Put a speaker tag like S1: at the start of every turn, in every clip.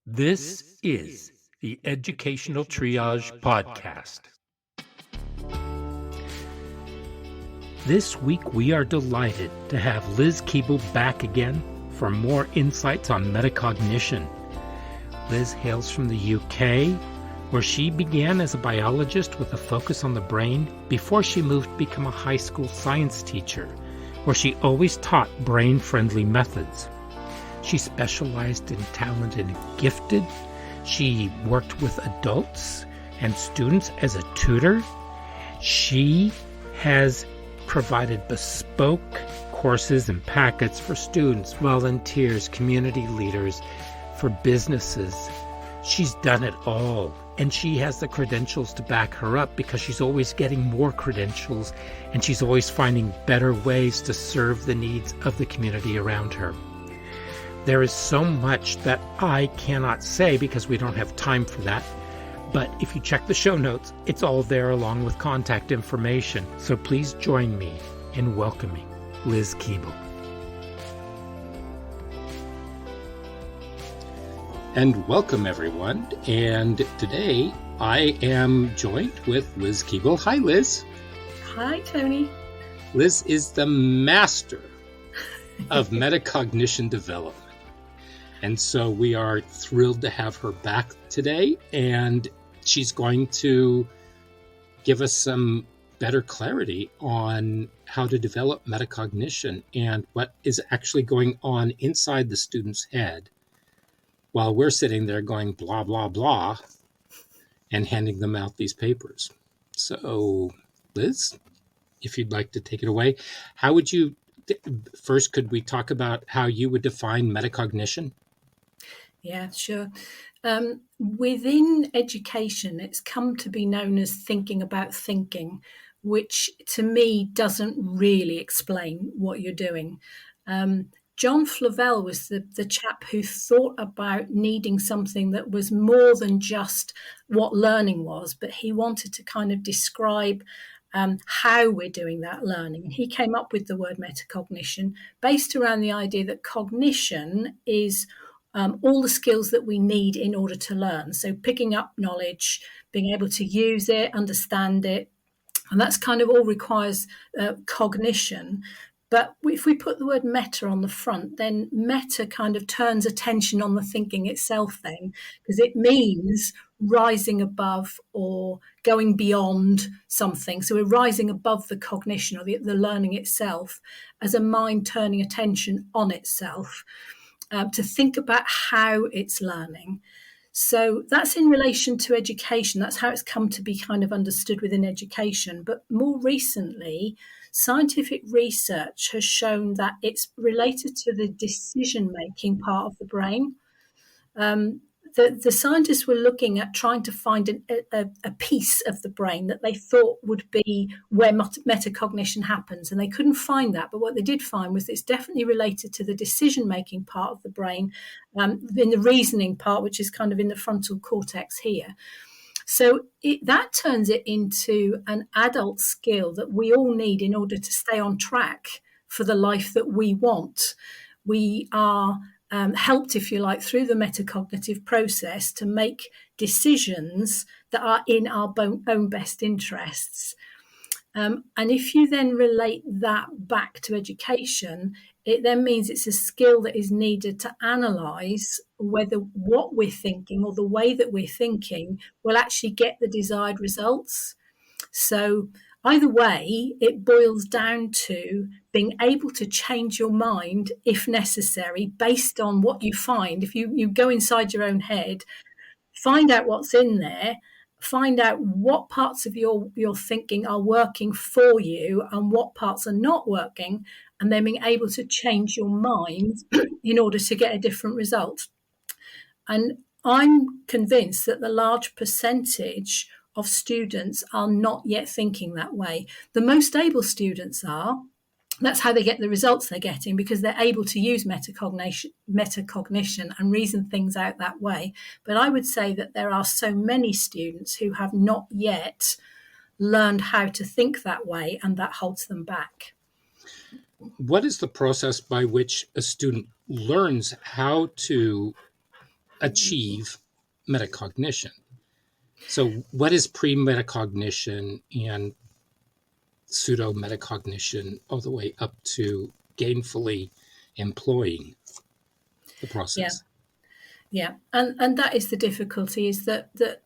S1: This is the Educational Triage Podcast. This week, we are delighted to have Liz Keable back again for more insights on metacognition. Liz hails from the UK, where she began as a biologist with a focus on the brain before she moved to become a high school science teacher, where she always taught brain-friendly methods. She specialized in talented and gifted. She worked with adults and students as a tutor. She has provided bespoke courses and packets for students, volunteers, community leaders, for businesses. She's done it all, and she has the credentials to back her up because she's always getting more credentials, and she's always finding better ways to serve the needs of the community around her. There is so much that I cannot say because we don't have time for that. But if you check the show notes, it's all there along with contact information. So please join me in welcoming Liz Keable. And welcome, everyone. And today I am joined with Liz Keable. Hi, Liz.
S2: Hi, Tony.
S1: Liz is the master of metacognition development. And so we are thrilled to have her back today, and she's going to give us some better clarity on how to develop metacognition and what is actually going on inside the student's head while we're sitting there going blah, blah, blah, and handing them out these papers. So, Liz, if you'd like to take it away, how would you, first, could we talk about how you would define metacognition?
S2: Yeah, sure. Within education, it's come to be known as thinking about thinking, which to me doesn't really explain what you're doing. John Flavel was the chap who thought about needing something that was more than just what learning was, but he wanted to kind of describe how we're doing that learning. And he came up with the word metacognition based around the idea that cognition is all the skills that we need in order to learn. So picking up knowledge, being able to use it, understand it, and that's kind of all requires cognition. But if we put the word meta on the front, then meta kind of turns attention on the thinking itself then, because it means rising above or going beyond something. So we're rising above the cognition or the learning itself as a mind turning attention on itself. To think about how it's learning. So that's in relation to education. That's how it's come to be kind of understood within education. But more recently, scientific research has shown that it's related to the decision-making part of the brain. The scientists were looking at trying to find a piece of the brain that they thought would be where metacognition happens, and they couldn't find that. But what they did find was it's definitely related to the decision-making part of the brain, in the reasoning part, which is kind of in the frontal cortex here. So that turns it into an adult skill that we all need in order to stay on track for the life that we want. We are helped, if you like, through the metacognitive process to make decisions that are in our own best interests. And if you then relate that back to education, it then means it's a skill that is needed to analyse whether what we're thinking or the way that we're thinking will actually get the desired results. So either way, it boils down to being able to change your mind if necessary based on what you find. If you go inside your own head, find out what's in there, find out what parts of your thinking are working for you and what parts are not working, and then being able to change your mind in order to get a different result. And I'm convinced that the large percentage of students are not yet thinking that way. The most able students are. That's how they get the results they're getting, because they're able to use metacognition and reason things out that way. But I would say that there are so many students who have not yet learned how to think that way, and that holds them back.
S1: What is the process by which a student learns how to achieve metacognition. So what is pre-metacognition and pseudo-metacognition all the way up to gainfully employing the process?
S2: Yeah, and that is the difficulty, is that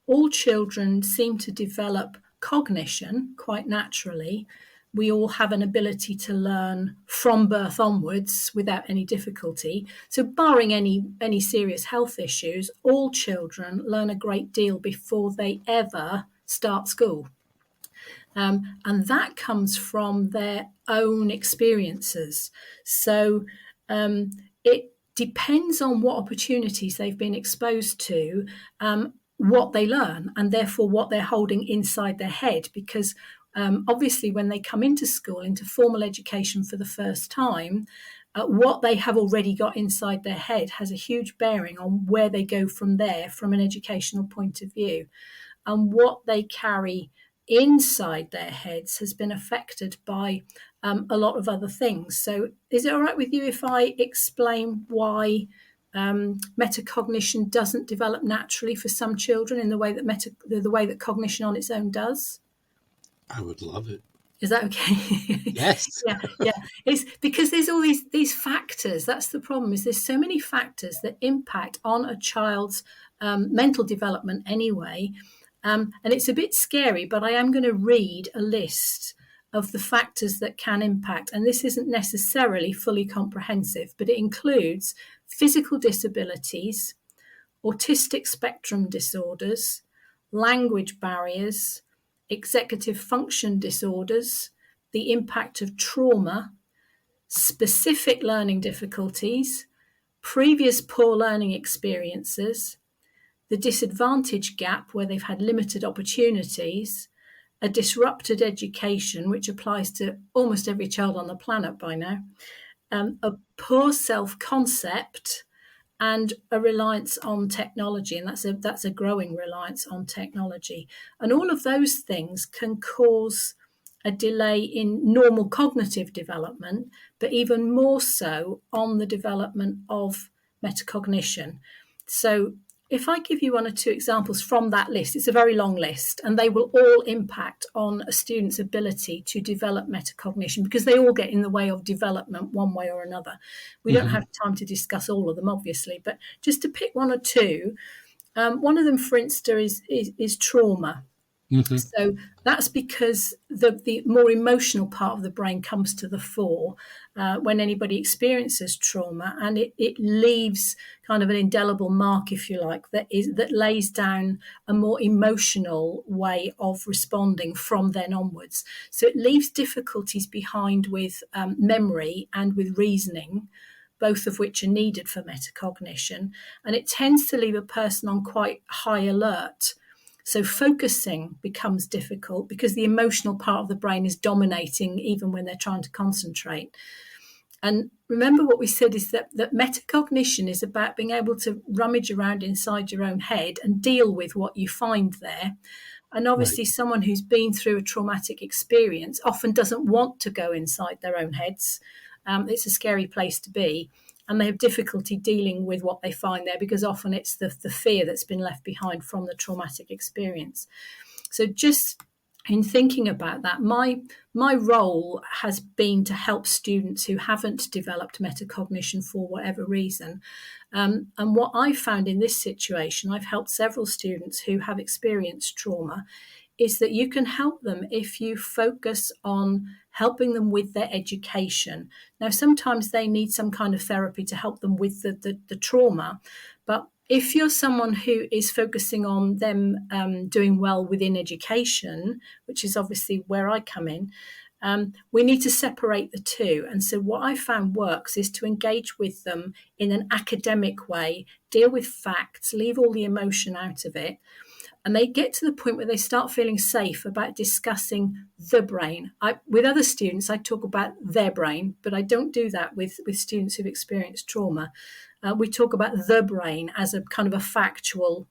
S2: all children seem to develop cognition quite naturally. We all have an ability to learn from birth onwards without any difficulty. So barring any serious health issues, all children learn a great deal before they ever start school. And that comes from their own experiences. So it depends on what opportunities they've been exposed to, what they learn, and therefore what they're holding inside their head. Because obviously, when they come into school, into formal education for the first time, what they have already got inside their head has a huge bearing on where they go from there, from an educational point of view. And what they carry inside their heads has been affected by a lot of other things. So is it all right with you if I explain why metacognition doesn't develop naturally for some children in the way that the way that cognition on its own does?
S1: I would love it.
S2: Is that okay?
S1: Yes.
S2: Yeah. It's because there's all these factors. That's the problem, is there's so many factors that impact on a child's mental development anyway. And it's a bit scary, but I am going to read a list of the factors that can impact. And this isn't necessarily fully comprehensive, but it includes physical disabilities, autistic spectrum disorders, language barriers, executive function disorders, the impact of trauma, specific learning difficulties, previous poor learning experiences, the disadvantage gap where they've had limited opportunities, a disrupted education, which applies to almost every child on the planet by now, a poor self-concept, and a reliance on technology. And that's a growing reliance on technology. And all of those things can cause a delay in normal cognitive development, but even more so on the development of metacognition. So if I give you one or two examples from that list, it's a very long list, and they will all impact on a student's ability to develop metacognition, because they all get in the way of development one way or another. We don't have time to discuss all of them, obviously, but just to pick one or two, one of them, for instance, is trauma. So that's because the more emotional part of the brain comes to the fore when anybody experiences trauma, and it leaves kind of an indelible mark, if you like, that lays down a more emotional way of responding from then onwards. So it leaves difficulties behind with memory and with reasoning, both of which are needed for metacognition, and it tends to leave a person on quite high alert. So focusing becomes difficult because the emotional part of the brain is dominating even when they're trying to concentrate. And remember what we said is that metacognition is about being able to rummage around inside your own head and deal with what you find there. And obviously someone who's been through a traumatic experience often doesn't want to go inside their own heads. It's a scary place to be. And they have difficulty dealing with what they find there, because often it's the fear that's been left behind from the traumatic experience. So just in thinking about that, my role has been to help students who haven't developed metacognition for whatever reason. And what I found in this situation, I've helped several students who have experienced trauma, is that you can help them if you focus on helping them with their education. Now, sometimes they need some kind of therapy to help them with the trauma, but if you're someone who is focusing on them doing well within education, which is obviously where I come in, we need to separate the two. And so what I found works is to engage with them in an academic way, deal with facts, leave all the emotion out of it. And they get to the point where they start feeling safe about discussing the brain. With other students, I talk about their brain, but I don't do that with students who've experienced trauma. We talk about the brain as a kind of a factual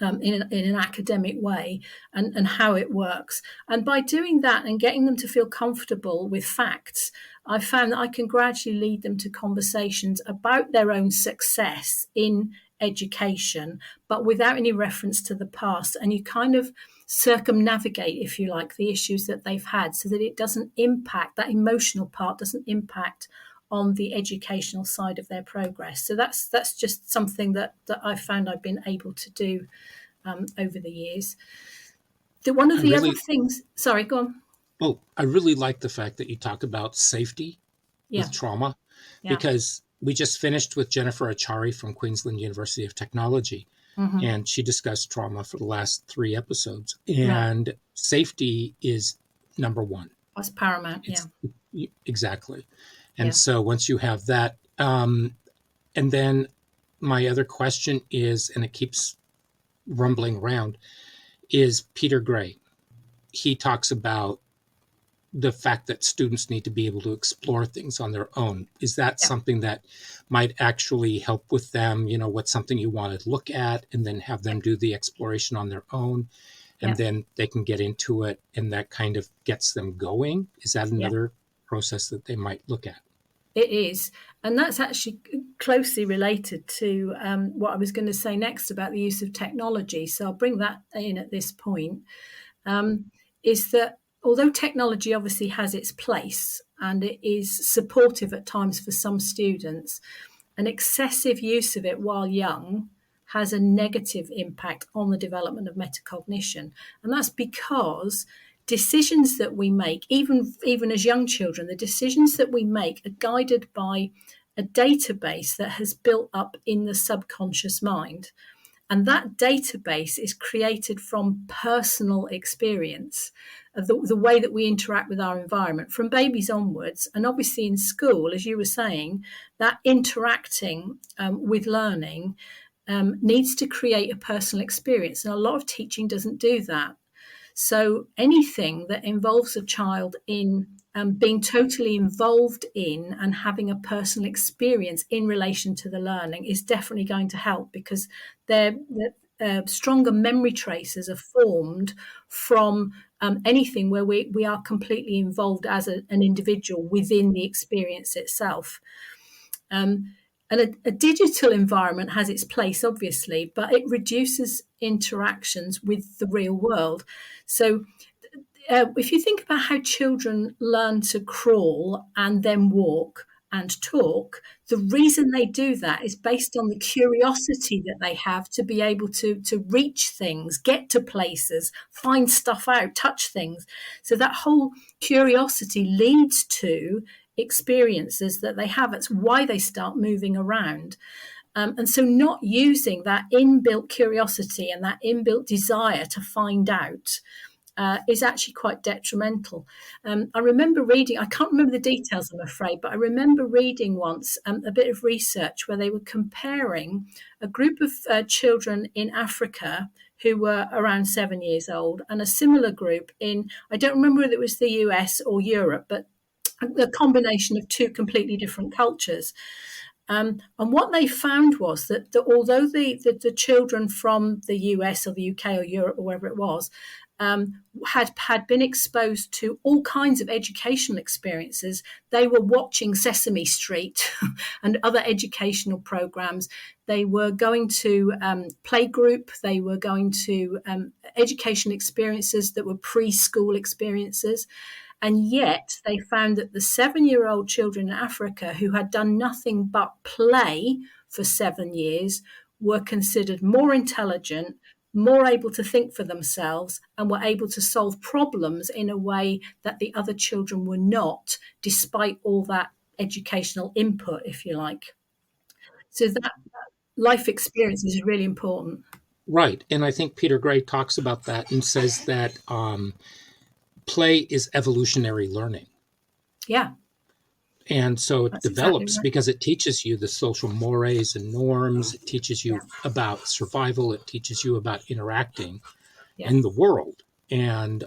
S2: in an academic way, and how it works. And by doing that and getting them to feel comfortable with facts, I found that I can gradually lead them to conversations about their own success in education, but without any reference to the past. And you kind of circumnavigate, if you like, the issues that they've had, so that it doesn't impact, that emotional part doesn't impact on the educational side of their progress. So that's just something that I found I've been able to do over the years. One of the other things, sorry, go on.
S1: Oh, I really like the fact that you talk about safety with trauma, because we just finished with Jennifer Achari from Queensland University of Technology, and she discussed trauma for the last 3 episodes. And safety is number one.
S2: That's paramount,
S1: Exactly. And so once you have that, and then my other question is, and it keeps rumbling around, is Peter Gray. He talks about the fact that students need to be able to explore things on their own. Is that something that might actually help with them? You know, what's something you want to look at and then have them do the exploration on their own, and then they can get into it, and that kind of gets them going? Is that another process that they might look at?
S2: It is. And that's actually closely related to what I was going to say next about the use of technology. So I'll bring that in at this point, is that although technology obviously has its place and it is supportive at times for some students, an excessive use of it while young has a negative impact on the development of metacognition. And that's because decisions that we make, even as young children, the decisions that we make are guided by a database that has built up in the subconscious mind. And that database is created from personal experience, the way that we interact with our environment from babies onwards. And obviously in school, as you were saying, that interacting with learning needs to create a personal experience. And a lot of teaching doesn't do that. So anything that involves a child in being totally involved in and having a personal experience in relation to the learning is definitely going to help, because their stronger memory traces are formed from anything where we are completely involved as an individual within the experience itself. And a digital environment has its place, obviously, but it reduces interactions with the real world. So if you think about how children learn to crawl and then walk and talk, the reason they do that is based on the curiosity that they have to be able to reach things, get to places, find stuff out, touch things. So that whole curiosity leads to experiences that they have. It's why they start moving around. And so not using that inbuilt curiosity and that inbuilt desire to find out is actually quite detrimental. I remember reading, I can't remember the details, I'm afraid, but I remember reading once a bit of research where they were comparing a group of children in Africa who were around 7 years old and a similar group in, I don't remember whether it was the US or Europe, but a combination of two completely different cultures. And what they found was that although the children from the US or the UK or Europe or wherever it was had been exposed to all kinds of educational experiences, they were watching Sesame Street and other educational programs. They were going to playgroup. They were going to education experiences that were preschool experiences. And yet they found that the 7-year-old children in Africa who had done nothing but play for 7 years were considered more intelligent, more able to think for themselves, and were able to solve problems in a way that the other children were not, despite all that educational input, if you like. So that life experience is really important.
S1: Right. And I think Peter Gray talks about that and says that play is evolutionary learning.
S2: Yeah.
S1: And so it develops
S2: exactly right.
S1: because it teaches you the social mores and norms. It teaches you about survival. It teaches you about interacting in the world, and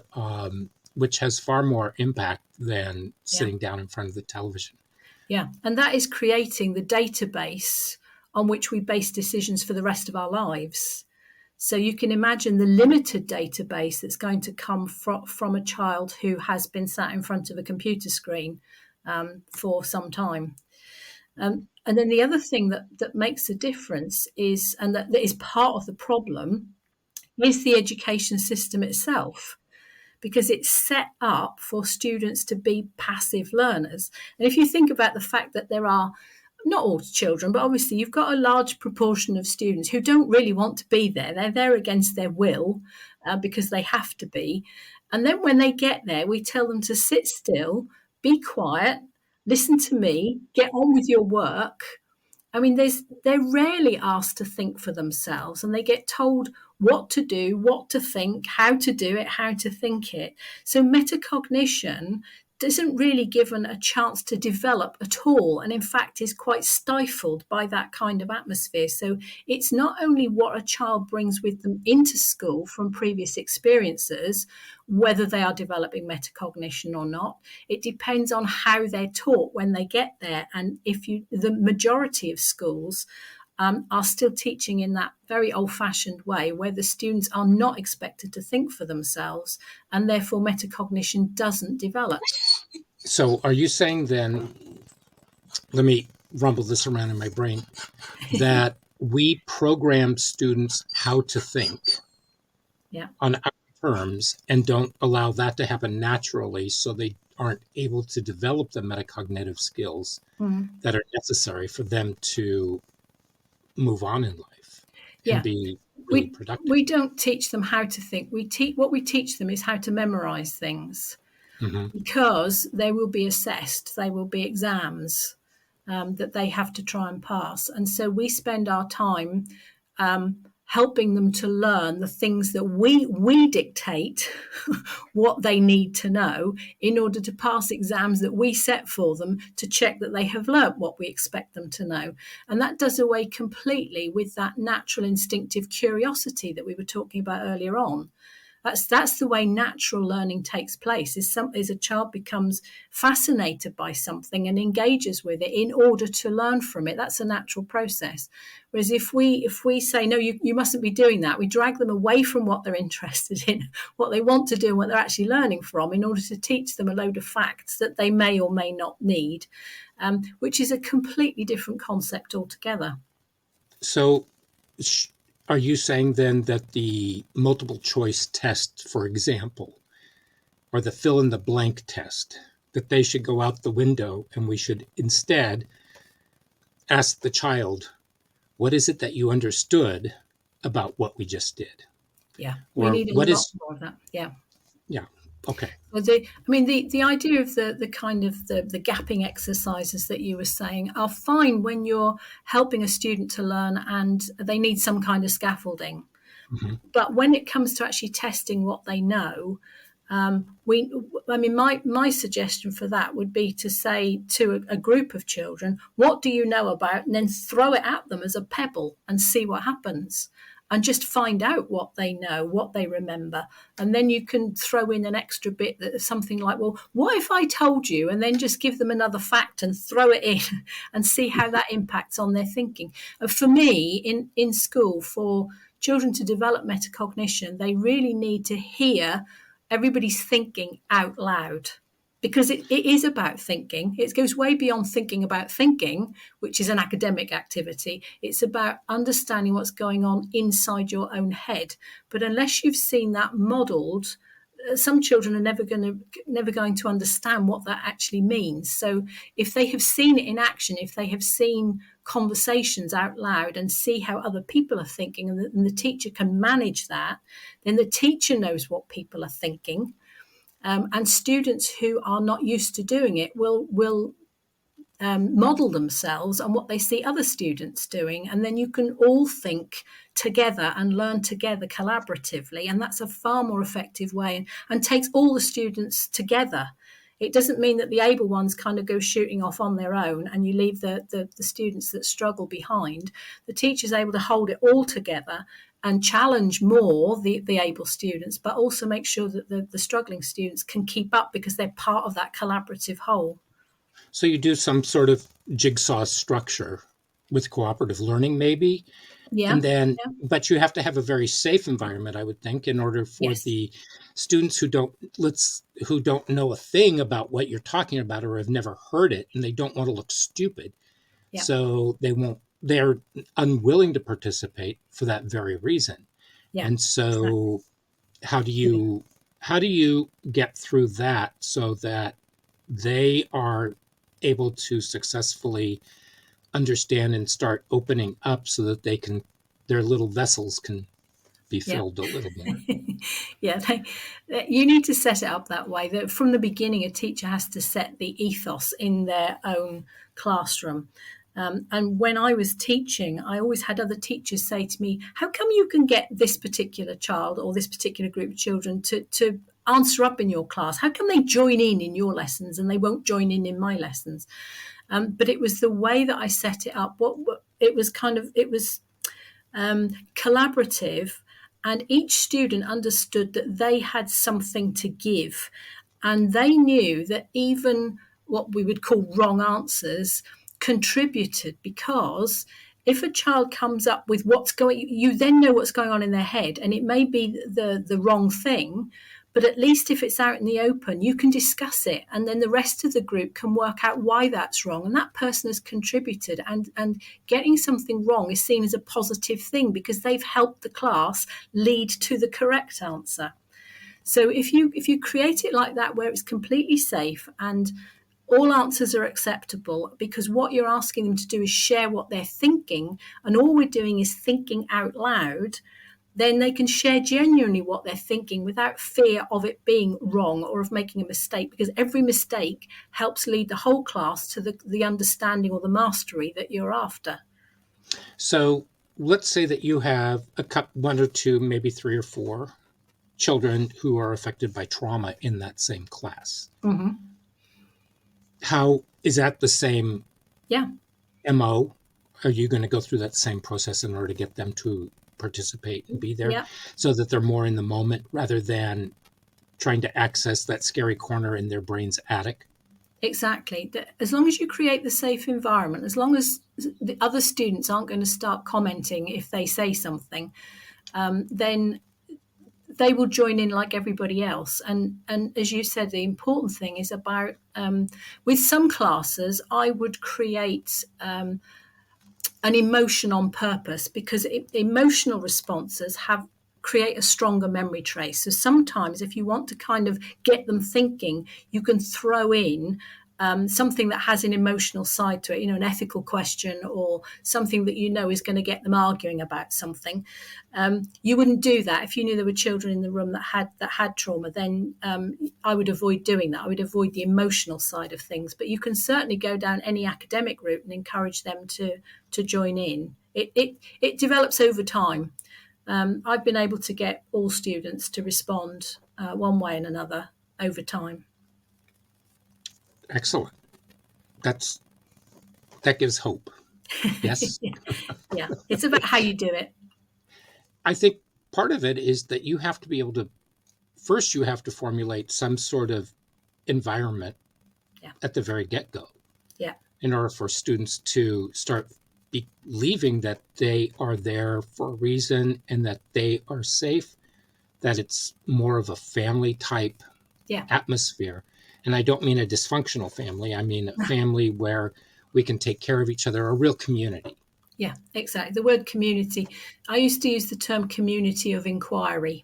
S1: which has far more impact than sitting down in front of the television.
S2: Yeah. And that is creating the database on which we base decisions for the rest of our lives. So you can imagine the limited database that's going to come from a child who has been sat in front of a computer screen for some time. And then the other thing that makes a difference is, and that is part of the problem, is the education system itself, because it's set up for students to be passive learners. And if you think about the fact that there are, not all children, but obviously you've got a large proportion of students who don't really want to be there. They're there against their will because they have to be. And then when they get there, we tell them to sit still, be quiet, listen to me, get on with your work. I mean, they're rarely asked to think for themselves, and they get told what to do, what to think, how to do it, how to think it. So metacognition isn't really given a chance to develop at all, and in fact is quite stifled by that kind of atmosphere. So it's not only what a child brings with them into school from previous experiences, whether they are developing metacognition or not. It depends on how they're taught when they get there. And the majority of schools are still teaching in that very old-fashioned way, where the students are not expected to think for themselves, and therefore metacognition doesn't develop.
S1: So are you saying then, let me rumble this around in my brain, that we program students how to think on our terms and don't allow that to happen naturally, so they aren't able to develop the metacognitive skills that are necessary for them to move on in life and be really productive?
S2: We don't teach them how to think. What we teach them is how to memorize things, because they will be assessed. They will be exams that they have to try and pass. And so we spend our time helping them to learn the things that we dictate what they need to know in order to pass exams that we set for them to check that they have learnt what we expect them to know. And that does away completely with that natural instinctive curiosity that we were talking about earlier on. That's the way natural learning takes place, is a child becomes fascinated by something and engages with it in order to learn from it. That's a natural process. Whereas if we say, no, you mustn't be doing that, we drag them away from what they're interested in, what they want to do, and what they're actually learning from, in order to teach them a load of facts that they may or may not need, which is a completely different concept altogether.
S1: So are you saying then that the multiple choice test, for example, or the fill in the blank test, that they should go out the window and we should instead ask the child, what is it that you understood about what we just did?
S2: Yeah,
S1: or
S2: we need a lot more of that. Yeah.
S1: Yeah. Okay.
S2: Well, the idea of the kind of the gapping exercises that you were saying are fine when you're helping a student to learn and they need some kind of scaffolding. But when it comes to actually testing what they know, my suggestion for that would be to say to a group of children, what do you know about, and then throw it at them as a pebble and see what happens. And just find out what they know, what they remember. And then you can throw in an extra bit that is something like, well, what if I told you? And then just give them another fact and throw it in and see how that impacts on their thinking. For me, in school, for children to develop metacognition, they really need to hear everybody's thinking out loud. Because it is about thinking. It goes way beyond thinking about thinking, which is an academic activity. It's about understanding what's going on inside your own head. But unless you've seen that modelled, some children are never going to understand what that actually means. So if they have seen it in action, if they have seen conversations out loud and see how other people are thinking, and the teacher can manage that, then the teacher knows what people are thinking. And students who are not used to doing it will model themselves on what they see other students doing. And then you can all think together and learn together collaboratively. And that's a far more effective way and takes all the students together. It doesn't mean that the able ones kind of go shooting off on their own and you leave the students that struggle behind. The teacher's able to hold it all together and challenge more the able students, but also make sure that the struggling students can keep up because they're part of that collaborative whole.
S1: So you do some sort of jigsaw structure with cooperative learning, maybe,
S2: Yeah.
S1: And then,
S2: Yeah.
S1: but you have to have a very safe environment, I would think, in order for
S2: Yes.
S1: the students who don't know a thing about what you're talking about or have never heard it, and they don't want to look stupid.
S2: Yeah.
S1: So they're unwilling to participate for that very reason.
S2: Yeah.
S1: And so how do
S2: Exactly.
S1: you get through that so that they are able to successfully understand and start opening up so that their little vessels can be
S2: Yeah.
S1: filled a little more?
S2: Yeah, you need to set it up that way. That from the beginning, a teacher has to set the ethos in their own classroom. And when I was teaching, I always had other teachers say to me, how come you can get this particular child or this particular group of children to answer up in your class? How come they join in your lessons and they won't join in my lessons? But it was the way that I set it up. It was collaborative, and each student understood that they had something to give, and they knew that even what we would call wrong answers contributed, because if a child comes up with you then know what's going on in their head, and it may be the wrong thing, but at least if it's out in the open, you can discuss it, and then the rest of the group can work out why that's wrong, and that person has contributed, and getting something wrong is seen as a positive thing because they've helped the class lead to the correct answer. So if you create it like that, where it's completely safe and all answers are acceptable, because what you're asking them to do is share what they're thinking, and all we're doing is thinking out loud, then they can share genuinely what they're thinking without fear of it being wrong or of making a mistake, because every mistake helps lead the whole class to the understanding or the mastery that you're after.
S1: So let's say that you have one or two, maybe three or four children who are affected by trauma in that same class.
S2: Mm-hmm.
S1: How is that the same
S2: Yeah.
S1: MO? Are you going to go through that same process in order to get them to participate and be there,
S2: Yeah.
S1: so that they're more in the moment rather than trying to access that scary corner in their brain's attic?
S2: Exactly. As long as you create the safe environment, as long as the other students aren't going to start commenting if they say something, then they will join in like everybody else. And as you said, the important thing is about with some classes, I would create an emotion on purpose, because emotional responses create a stronger memory trace. So sometimes if you want to kind of get them thinking, you can throw in something that has an emotional side to it, an ethical question or something that is going to get them arguing about something. You wouldn't do that if you knew there were children in the room that had trauma. Then I would avoid doing that. I would avoid the emotional side of things. But you can certainly go down any academic route and encourage them to join in. It develops over time. I've been able to get all students to respond one way and another over time.
S1: Excellent. That gives hope. Yes.
S2: Yeah, it's about how you do it.
S1: I think part of it is that you have to be able to, first you have to formulate some sort of environment at the very get-go.
S2: Yeah.
S1: In order for students to start believing that they are there for a reason and that they are safe, that it's more of a family type atmosphere. And I don't mean a dysfunctional family. I mean a family where we can take care of each other, a real community.
S2: Yeah, exactly. The word community. I used to use the term community of inquiry.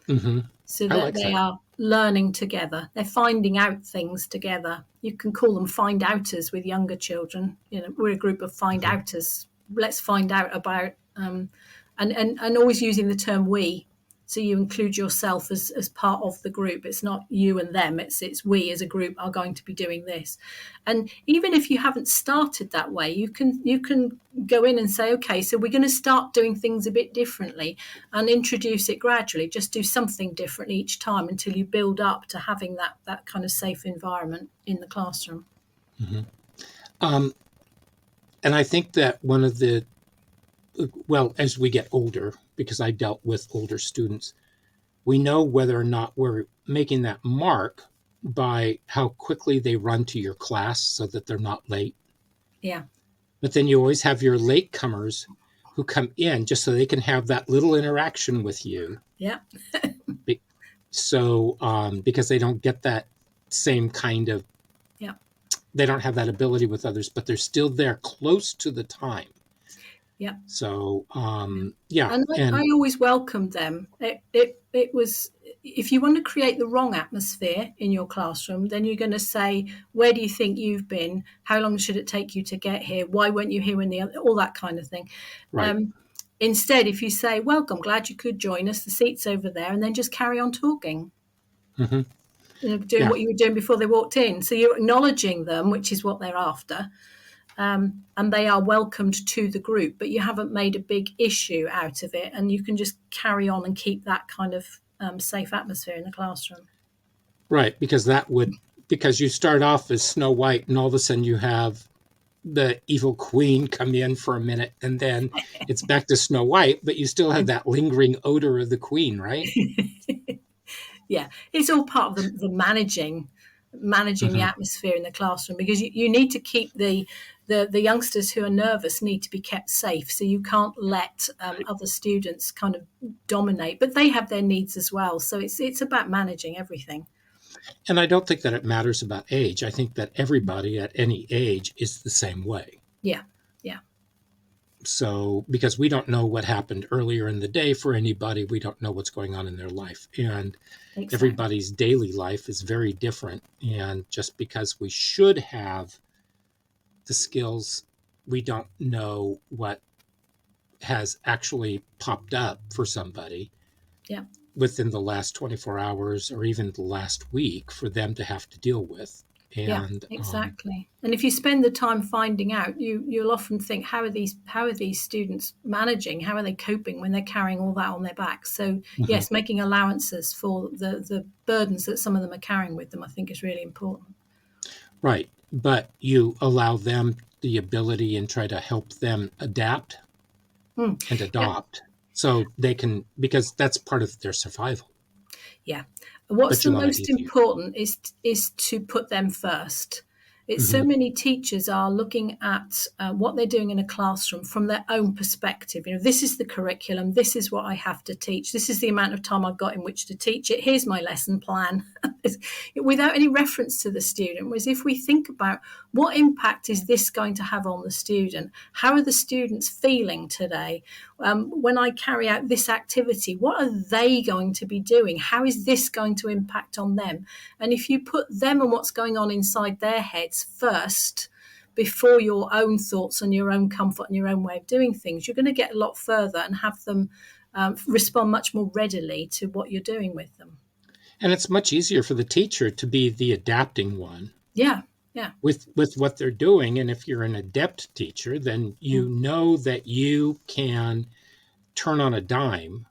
S1: Mm-hmm.
S2: So that they are learning together. They're finding out things together. You can call them find outers with younger children. We're a group of find outers. Let's find out about, and always using the term we. So you include yourself as part of the group. It's not you and them. It's we as a group are going to be doing this. And even if you haven't started that way, you can go in and say, okay, so we're going to start doing things a bit differently and introduce it gradually. Just do something differently each time until you build up to having that kind of safe environment in the classroom.
S1: Mm-hmm. And I think that as we get older, because I dealt with older students, we know whether or not we're making that mark by how quickly they run to your class so that they're not late.
S2: Yeah.
S1: But then you always have your latecomers who come in just so they can have that little interaction with you.
S2: Yeah.
S1: So, because they don't get that same kind of,
S2: Yeah.
S1: they don't have that ability with others, but they're still there close to the time.
S2: Yeah.
S1: So, yeah.
S2: And I always welcomed them. It was, if you want to create the wrong atmosphere in your classroom, then you're going to say, where do you think you've been? How long should it take you to get here? Why weren't you here when all that kind of thing.
S1: Right.
S2: Instead, if you say, welcome, glad you could join us, the seat's over there, and then just carry on talking.
S1: Mm-hmm.
S2: Doing what you were doing before they walked in. So you're acknowledging them, which is what they're after. And they are welcomed to the group, but you haven't made a big issue out of it, and you can just carry on and keep that kind of safe atmosphere in the classroom.
S1: Right, because you start off as Snow White, and all of a sudden you have the evil queen come in for a minute, and then it's back to Snow White, but you still have that lingering odor of the queen, right?
S2: Yeah, it's all part of the managing the atmosphere in the classroom, because you need to keep the youngsters who are nervous need to be kept safe. So you can't let other students kind of dominate, but they have their needs as well. So it's about managing everything.
S1: And I don't think that it matters about age. I think that everybody at any age is the same way.
S2: Yeah, yeah.
S1: So, because we don't know what happened earlier in the day for anybody, we don't know what's going on in their life. And everybody's daily life is very different. And just because we should have the skills, we don't know what has actually popped up for somebody within the last 24 hours or even the last week for them to have to deal with. And
S2: exactly. And if you spend the time finding out, you'll often think, how are these students managing? How are they coping when they're carrying all that on their backs? So yes, making allowances for the burdens that some of them are carrying with them, I think, is really important.
S1: Right. But you allow them the ability and try to help them adapt and adopt so they can, because that's part of their survival.
S2: Yeah. What's the most important is to put them first. It's so many teachers are looking at what they're doing in a classroom from their own perspective. This is the curriculum. This is what I have to teach. This is the amount of time I've got in which to teach it. Here's my lesson plan, without any reference to the student. Whereas if we think about what impact is this going to have on the student? How are the students feeling today? When I carry out this activity, what are they going to be doing? How is this going to impact on them? And if you put them and what's going on inside their heads first before your own thoughts and your own comfort and your own way of doing things, you're going to get a lot further and have them respond much more readily to what you're doing with them.
S1: And it's much easier for the teacher to be the adapting one.
S2: Yeah.
S1: With what they're doing. And if you're an adept teacher, then you know that you can turn on a dime,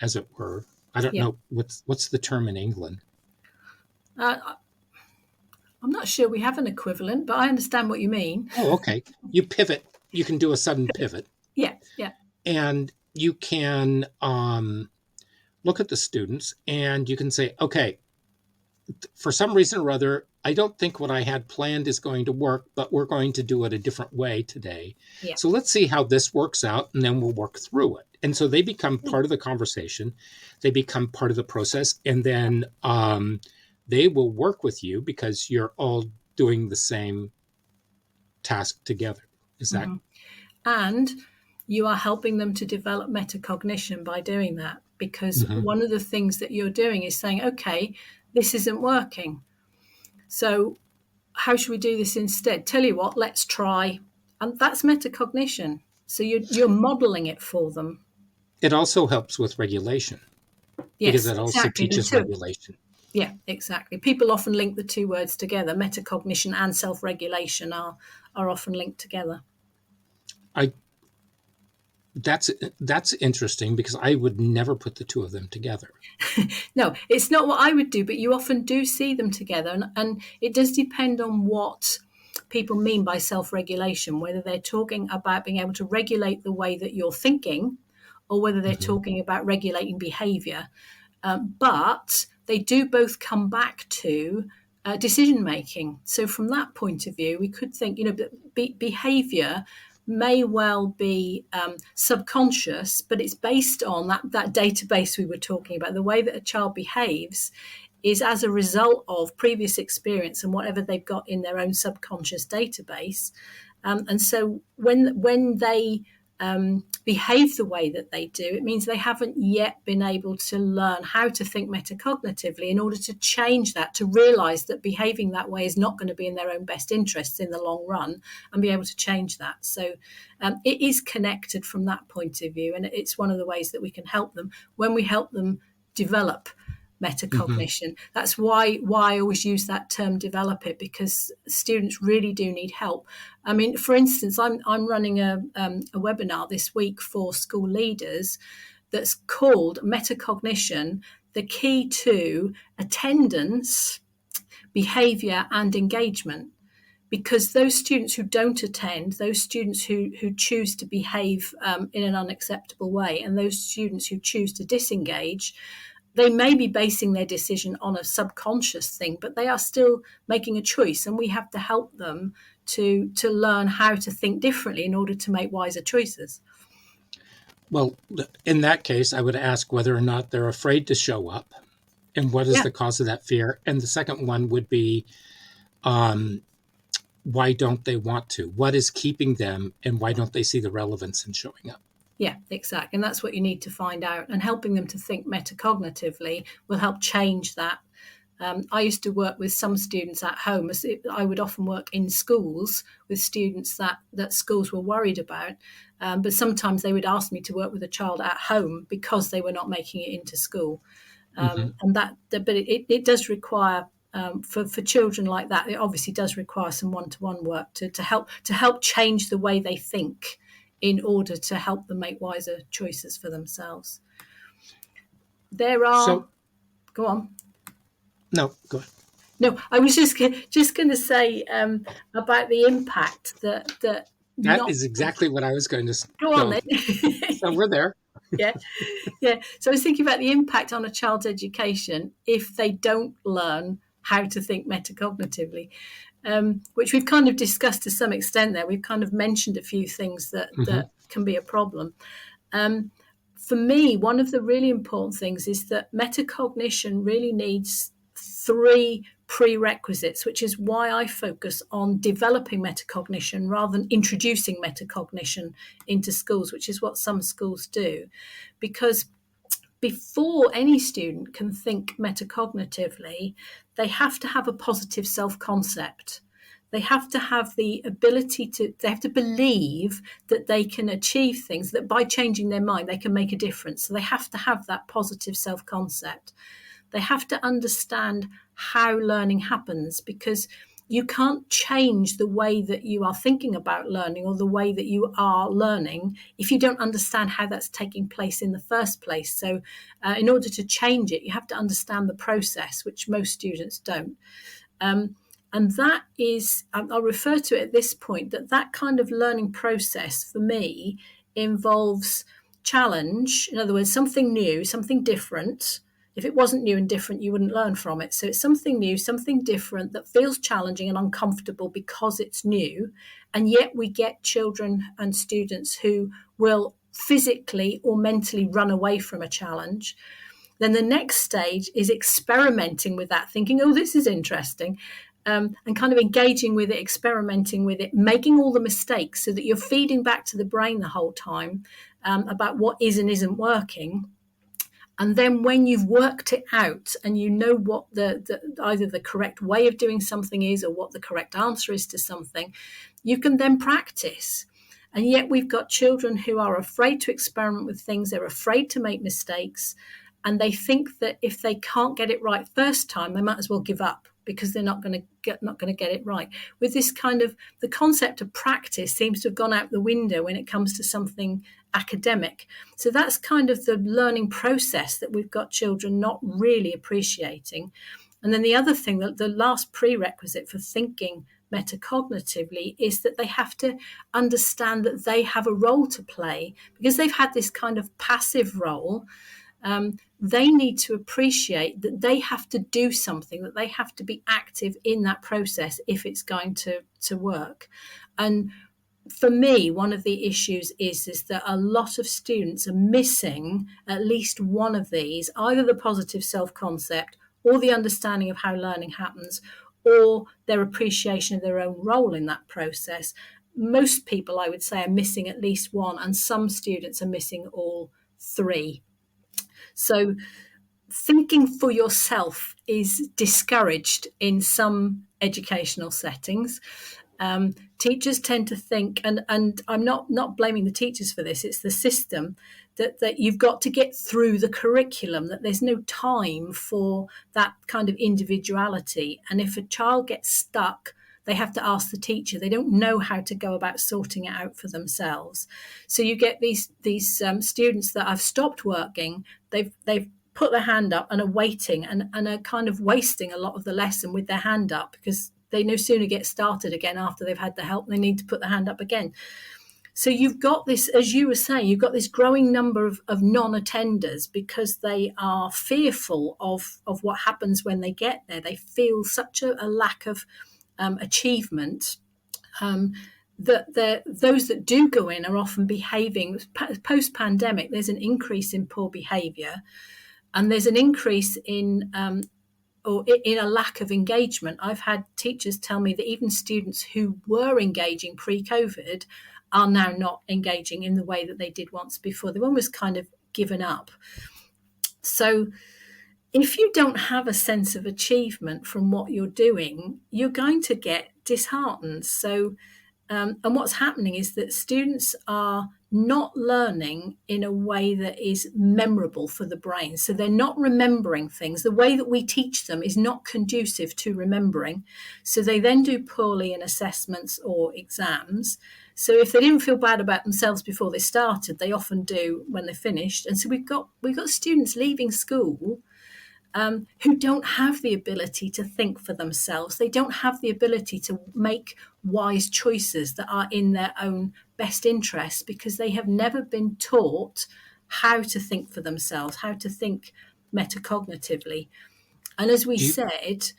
S1: as it were. I don't know what's the term in England.
S2: I'm not sure we have an equivalent, but I understand what you mean.
S1: Oh, okay. You pivot. You can do a sudden pivot.
S2: Yeah.
S1: And you can look at the students and you can say, okay, for some reason or other, I don't think what I had planned is going to work, but we're going to do it a different way today. Yeah. So let's see how this works out, and then we'll work through it. And so they become part of the conversation. They become part of the process, and then they will work with you because you're all doing the same task together. Is that?
S2: And you are helping them to develop metacognition by doing that, because one of the things that you're doing is saying, okay, this isn't working. So how should we do this instead? Tell you what, let's try. And that's metacognition. So you're modeling it for them.
S1: It also helps with regulation.
S2: Yes,
S1: because it also teaches regulation.
S2: Yeah, exactly. People often link the two words together. Metacognition and self-regulation are often linked together.
S1: That's interesting, because I would never put the two of them together.
S2: No, it's not what I would do, but you often do see them together. And it does depend on what people mean by self-regulation, whether they're talking about being able to regulate the way that you're thinking, or whether they're talking about regulating behavior. But they do both come back to decision making. So from that point of view, we could think, behavior may well be subconscious, but it's based on that database we were talking about. The way that a child behaves is as a result of previous experience and whatever they've got in their own subconscious database. And so when they behave the way that they do, it means they haven't yet been able to learn how to think metacognitively in order to change that, to realize that behaving that way is not going to be in their own best interests in the long run, and be able to change that. So it is connected from that point of view, and it's one of the ways that we can help them when we help them develop metacognition. Mm-hmm. That's why I always use that term, develop it, because students really do need help. I mean, for instance, I'm running a webinar this week for school leaders that's called Metacognition, the key to attendance, behaviour and engagement. Because those students who don't attend, those students who choose to behave in an unacceptable way, and those students who choose to disengage, they may be basing their decision on a subconscious thing, but they are still making a choice, and we have to help them to learn how to think differently in order to make wiser choices.
S1: Well, in that case, I would ask whether or not they're afraid to show up, and what is the cause of that fear. And the second one would be, why don't they want to? What is keeping them, and why don't they see the relevance in showing up?
S2: Yeah, exactly. And that's what you need to find out. And helping them to think metacognitively will help change that. I used to work with some students at home. I would often work in schools with students that schools were worried about. But sometimes they would ask me to work with a child at home because they were not making it into school. But it does require, for children like that, it obviously does require some one-to-one work to help change the way they think, in order to help them make wiser choices for themselves. There are... Go on.
S1: No, go ahead.
S2: No, I was just going to say about the impact that
S1: is exactly what I was going to say.
S2: Go on then.
S1: So we're there.
S2: Yeah. So I was thinking about the impact on a child's education if they don't learn how to think metacognitively. Which we've kind of discussed to some extent there. We've kind of mentioned a few things that can be a problem. For me, one of the really important things is that metacognition really needs 3 prerequisites, which is why I focus on developing metacognition rather than introducing metacognition into schools, which is what some schools do. Because before any student can think metacognitively, they have to have a positive self-concept. They have to have the ability they have to believe that they can achieve things, that by changing their mind, they can make a difference. So they have to have that positive self-concept. They have to understand how learning happens, because you can't change the way that you are thinking about learning or the way that you are learning if you don't understand how that's taking place in the first place. So in order to change it, you have to understand the process, which most students don't. And that is, I'll refer to it at this point, that kind of learning process for me involves challenge. In other words, something new, something different. If it wasn't new and different, you wouldn't learn from it. So it's something new, something different that feels challenging and uncomfortable because it's new. And yet we get children and students who will physically or mentally run away from a challenge. Then the next stage is experimenting with that, thinking, oh, this is interesting, and kind of engaging with it, experimenting with it, making all the mistakes so that you're feeding back to the brain the whole time about what is and isn't working. And then when you've worked it out and you know what either the correct way of doing something is or what the correct answer is to something, you can then practice. And yet we've got children who are afraid to experiment with things. They're afraid to make mistakes. And they think that if they can't get it right first time, they might as well give up because they're not going to get it right. With this kind of, the concept of practice seems to have gone out the window when it comes to something academic. So that's kind of the learning process that we've got children not really appreciating. And then the other thing, the last prerequisite for thinking metacognitively is that they have to understand that they have a role to play because they've had this kind of passive role. They need to appreciate that they have to do something, that they have to be active in that process if it's going to work. And for me, one of the issues is that a lot of students are missing at least one of these, either the positive self-concept or the understanding of how learning happens, or their appreciation of their own role in that process. Most people, I would say, are missing at least one, and some students are missing all three. So thinking for yourself is discouraged in some educational settings. Teachers tend to think, and I'm not blaming the teachers for this, it's the system, that you've got to get through the curriculum, that there's no time for that kind of individuality. And if a child gets stuck, they have to ask the teacher. They don't know how to go about sorting it out for themselves. So you get these students that have stopped working. They've put their hand up and are waiting and are kind of wasting a lot of the lesson with their hand up, because they no sooner get started again after they've had the help, they need to put the hand up again. So you've got this, as you were saying, you've got this growing number of non-attenders because they are fearful of what happens when they get there. They feel such a lack of achievement that those that do go in are often behaving. Post-pandemic, there's an increase in poor behaviour, and there's an increase in a lack of engagement. I've had teachers tell me that even students who were engaging pre-COVID are now not engaging in the way that they did once before. They've almost kind of given up. So if you don't have a sense of achievement from what you're doing, you're going to get disheartened. So, and what's happening is that students are not learning in a way that is memorable for the brain. So they're not remembering things. The way that we teach them is not conducive to remembering. So they then do poorly in assessments or exams. So if they didn't feel bad about themselves before they started, they often do when they're finished. And so we've got students leaving school who don't have the ability to think for themselves. They don't have the ability to make wise choices that are in their own best interests, because they have never been taught how to think for themselves, how to think metacognitively. And as we said,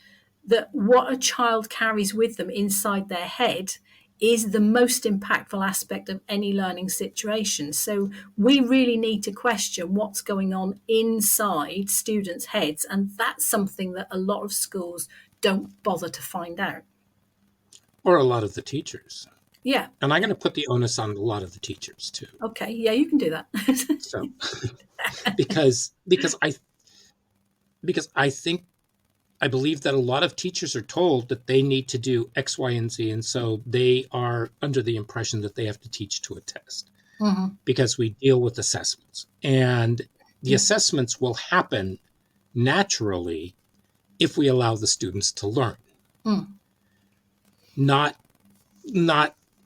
S2: that what a child carries with them inside their head is the most impactful aspect of any learning situation. So we really need to question what's going on inside students' heads, and that's something that a lot of schools don't bother to find out.
S3: Or a lot of the teachers.
S2: Yeah.
S3: And I'm going to put the onus on a lot of the teachers too.
S2: Okay, yeah, you can do that.
S3: So because I believe that a lot of teachers are told that they need to do X, Y, and Z, and so they are under the impression that they have to teach to a test, because we deal with assessments. And the assessments will happen naturally if we allow the students to learn, not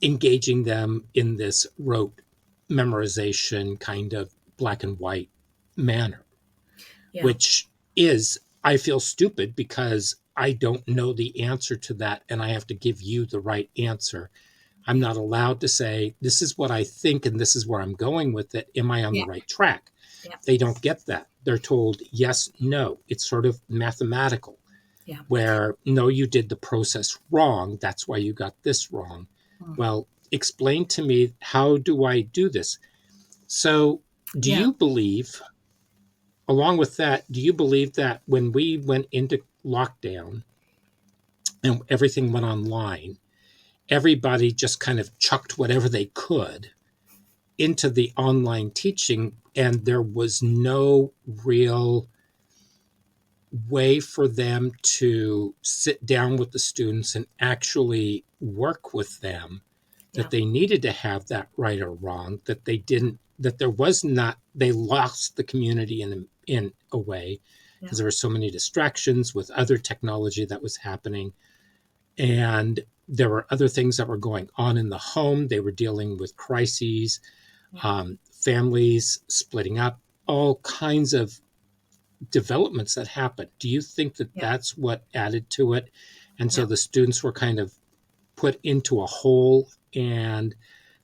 S3: engaging them in this rote memorization kind of black and white manner, which is, I feel stupid because I don't know the answer to that, and I have to give you the right answer. I'm not allowed to say, this is what I think and this is where I'm going with it. Am I on the right track? They don't get that. They're told yes, no. It's sort of mathematical, where no, you did the process wrong. That's why you got this wrong. Well, explain to me, how do I do this? So do you believe, along with that, do you believe that when we went into lockdown and everything went online, everybody just kind of chucked whatever they could into the online teaching, and there was no real way for them to sit down with the students and actually work with them, that they needed to have that right or wrong, that they didn't, that there was not, they lost the community in a way, because there were so many distractions with other technology that was happening. And there were other things that were going on in the home. They were dealing with crises, families splitting up, all kinds of developments that happened. Do you think that that's what added to it? And so the students were kind of put into a hole, and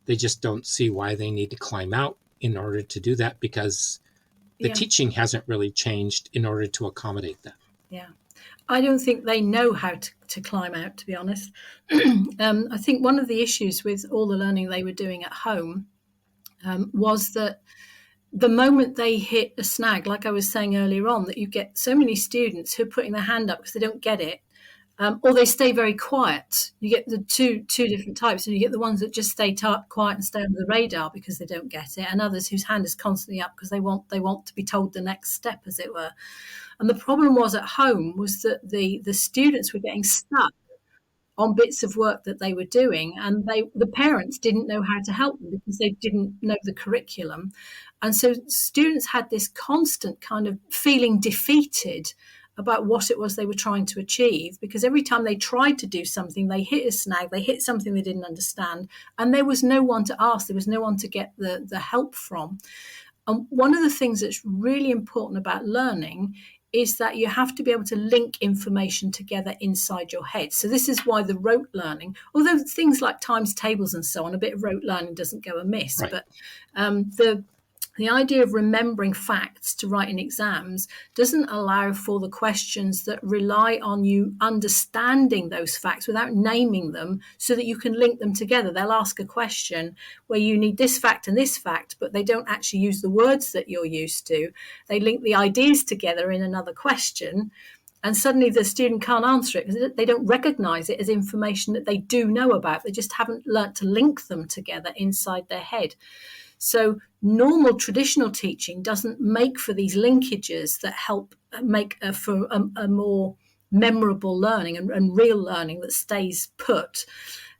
S3: they just don't see why they need to climb out in order to do that, because the teaching hasn't really changed in order to accommodate that.
S2: Yeah. I don't think they know how to climb out, to be honest. I think one of the issues with all the learning they were doing at home was that the moment they hit a snag, like I was saying earlier on, that you get so many students who are putting their hand up because they don't get it, or they stay very quiet. You get the two different types, and you get the ones that just stay quiet and stay under the radar because they don't get it, and others whose hand is constantly up because they want to be told the next step, as it were. And the problem was at home was that the students were getting stuck on bits of work that they were doing, and the parents didn't know how to help them because they didn't know the curriculum. And so students had this constant kind of feeling defeated about what it was they were trying to achieve, because every time they tried to do something, they hit a snag, they hit something they didn't understand, and there was no one to ask, there was no one to get the help from. And one of the things that's really important about learning is that you have to be able to link information together inside your head. So this is why the rote learning, although things like times tables and so on, a bit of rote learning doesn't go amiss, right. But the idea of remembering facts to write in exams doesn't allow for the questions that rely on you understanding those facts without naming them so that you can link them together. They'll ask a question where you need this fact and this fact, but they don't actually use the words that you're used to. They link the ideas together in another question, and suddenly the student can't answer it because they don't recognize it as information that they do know about. They just haven't learnt to link them together inside their head. So normal traditional teaching doesn't make for these linkages that help make for a more memorable learning and real learning that stays put.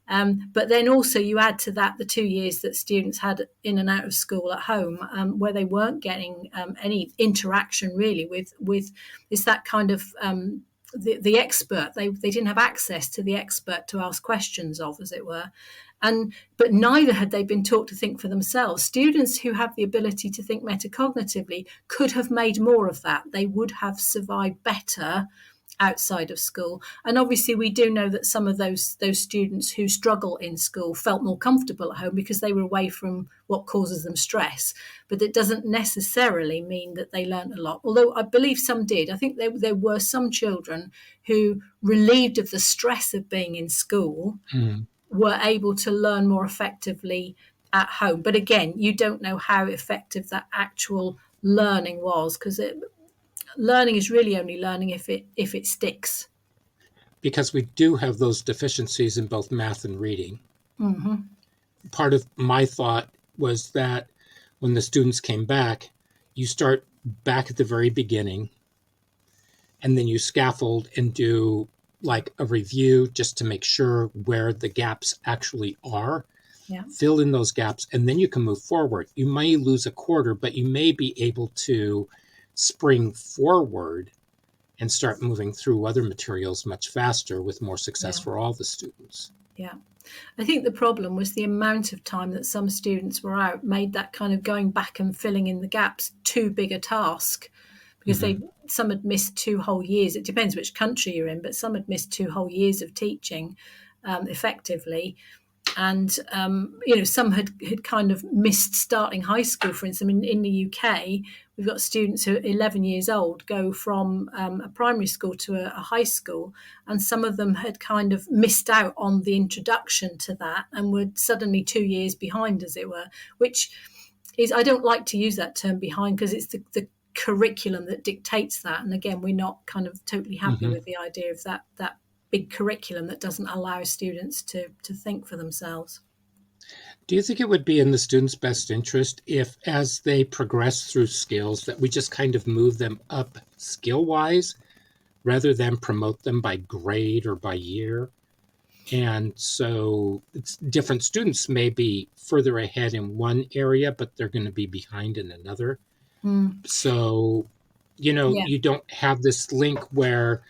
S2: But then also you add to that the 2 years that students had in and out of school at home, where they weren't getting any interaction really with it's that kind of the expert. They didn't have access to the expert to ask questions of, as it were. But neither had they been taught to think for themselves. Students who have the ability to think metacognitively could have made more of that. They would have survived better outside of school. And obviously we do know that some of those students who struggle in school felt more comfortable at home because they were away from what causes them stress. But it doesn't necessarily mean that they learned a lot, although I believe some did. I think there were some children who, relieved of the stress of being in school, were able to learn more effectively at home. But again, you don't know how effective that actual learning was, because learning is really only learning if it sticks.
S3: Because we do have those deficiencies in both math and reading.
S2: Mm-hmm.
S3: Part of my thought was that when the students came back, you start back at the very beginning, and then you scaffold and do like a review just to make sure where the gaps actually are.
S2: Yeah.
S3: Fill in those gaps, and then you can move forward. You may lose a quarter, but you may be able to spring forward and start moving through other materials much faster with more success for all the students.
S2: Yeah. I think the problem was the amount of time that some students were out made that kind of going back and filling in the gaps too big a task, because some had missed 2 whole years. It depends which country you're in, but some had missed 2 whole years of teaching effectively. And, some had kind of missed starting high school, for instance. In the UK, we've got students who are 11 years old go from a primary school to a high school, and some of them had kind of missed out on the introduction to that and were suddenly 2 years behind, as it were, which is, I don't like to use that term behind, because it's the curriculum that dictates that. And again, we're not kind of totally happy with the idea of that big curriculum that doesn't allow students to think for themselves.
S3: Do you think it would be in the students' best interest if, as they progress through skills, that we just kind of move them up skill-wise rather than promote them by grade or by year? And so different students may be further ahead in one area, but they're going to be behind in another. So, you don't have this link where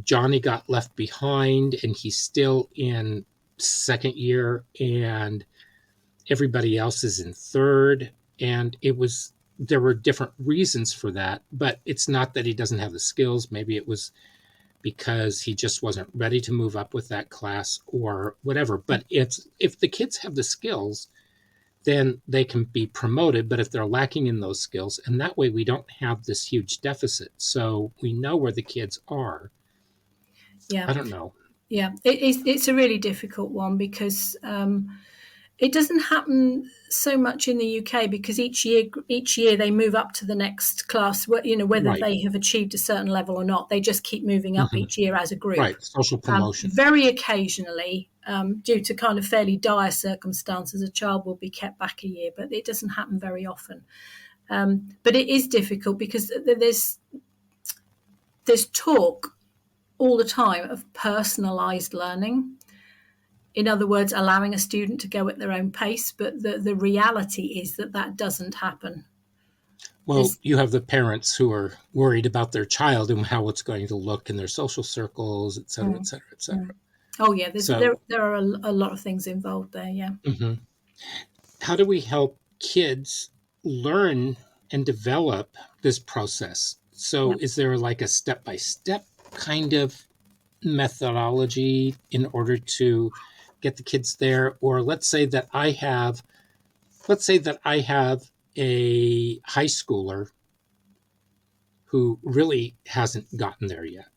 S3: Johnny got left behind and he's still in second year and everybody else is in third. And there were different reasons for that, but it's not that he doesn't have the skills. Maybe it was because he just wasn't ready to move up with that class or whatever. But if the kids have the skills, then they can be promoted. But if they're lacking in those skills, and that way we don't have this huge deficit. So we know where the kids are.
S2: Yeah.
S3: I don't know.
S2: Yeah, it's a really difficult one because it doesn't happen so much in the UK because each year they move up to the next class. Whether
S3: Right.
S2: they have achieved a certain level or not, they just keep moving up each year as a group.
S3: Right, social promotion.
S2: Very occasionally, due to kind of fairly dire circumstances, a child will be kept back a year, but it doesn't happen very often. But it is difficult because there's talk all the time of personalised learning. In other words, allowing a student to go at their own pace, but the reality is that doesn't happen.
S3: Well, you have the parents who are worried about their child and how it's going to look in their social circles, et cetera, et cetera, et cetera.
S2: Oh, yeah, there are a lot of things involved there, yeah.
S3: Mm-hmm. How do we help kids learn and develop this process? So is there like a step-by-step kind of methodology in order to get the kids there? Or let's say that I have a high schooler who really hasn't gotten there yet,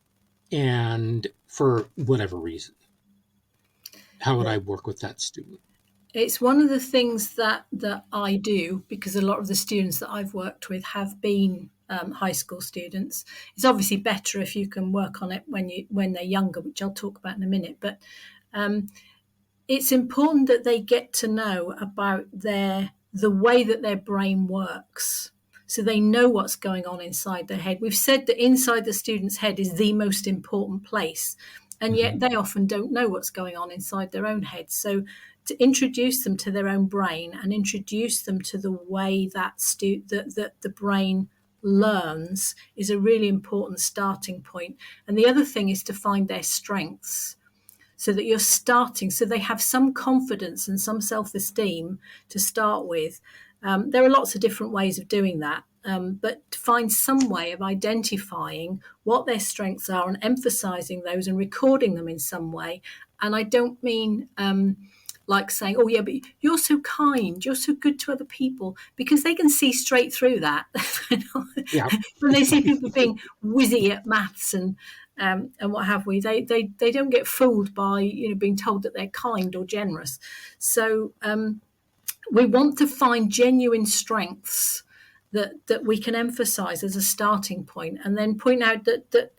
S3: and for whatever reason, how would I work with that student?
S2: It's one of the things that I do, because a lot of the students that I've worked with have been high school students. It's obviously better if you can work on it when they're younger, which I'll talk about in a minute. But it's important that they get to know about the way that their brain works, so they know what's going on inside their head. We've said that inside the student's head is the most important place, and yet they often don't know what's going on inside their own head. So to introduce them to their own brain and introduce them to the way that the brain learns is a really important starting point. And the other thing is to find their strengths, so that you're starting, so they have some confidence and some self-esteem to start with. There are lots of different ways of doing that, but to find some way of identifying what their strengths are and emphasizing those and recording them in some way. And I don't mean like saying, oh, yeah, but you're so kind, you're so good to other people, because they can see straight through that.
S3: Yeah.
S2: When they see people being whizzy at maths and what have we, they don't get fooled by being told that they're kind or generous. So we want to find genuine strengths that we can emphasize as a starting point, and then point out that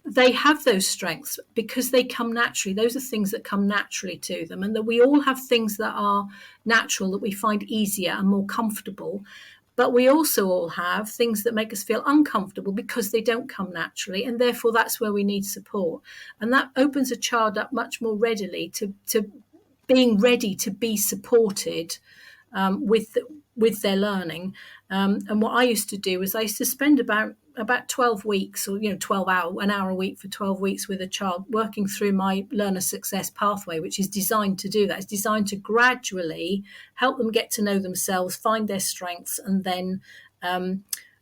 S2: they have those strengths because they come naturally. Those are things that come naturally to them, and that we all have things that are natural, that we find easier and more comfortable. But we also all have things that make us feel uncomfortable because they don't come naturally, and therefore that's where we need support. And that opens a child up much more readily to being ready to be supported with their learning. And what I used to do was I used to spend about 12 weeks, or 1 hour a week for 12 weeks with a child, working through my learner success pathway, which is designed to do that. It's designed to gradually help them get to know themselves, find their strengths, and then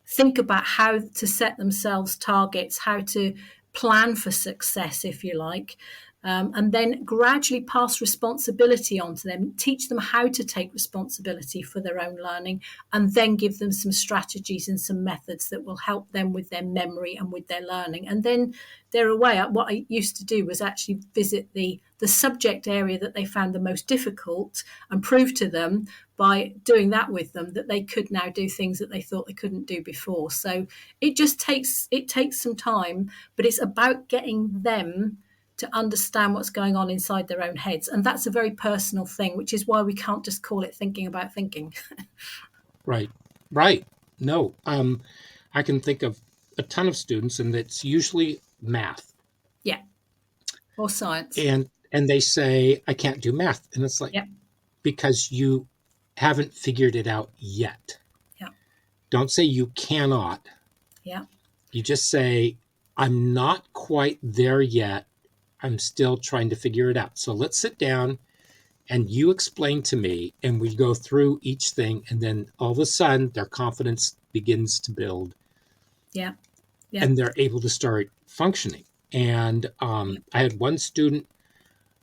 S2: think about how to set themselves targets, how to plan for success, if you like. And then gradually pass responsibility on to them, teach them how to take responsibility for their own learning, and then give them some strategies and some methods that will help them with their memory and with their learning. And then they're away. What I used to do was actually visit the subject area that they found the most difficult and prove to them by doing that with them that they could now do things that they thought they couldn't do before. So it takes some time, but it's about getting them to understand what's going on inside their own heads. And that's a very personal thing, which is why we can't just call it thinking about thinking.
S3: Right. No, I can think of a ton of students, and it's usually math.
S2: Yeah. Or science.
S3: And they say, I can't do math. And it's like, because you haven't figured it out yet.
S2: Yeah.
S3: Don't say you cannot.
S2: Yeah.
S3: You just say, I'm not quite there yet. I'm still trying to figure it out. So let's sit down and you explain to me, and we go through each thing, and then all of a sudden their confidence begins to build.
S2: Yeah.
S3: And they're able to start functioning. And I had one student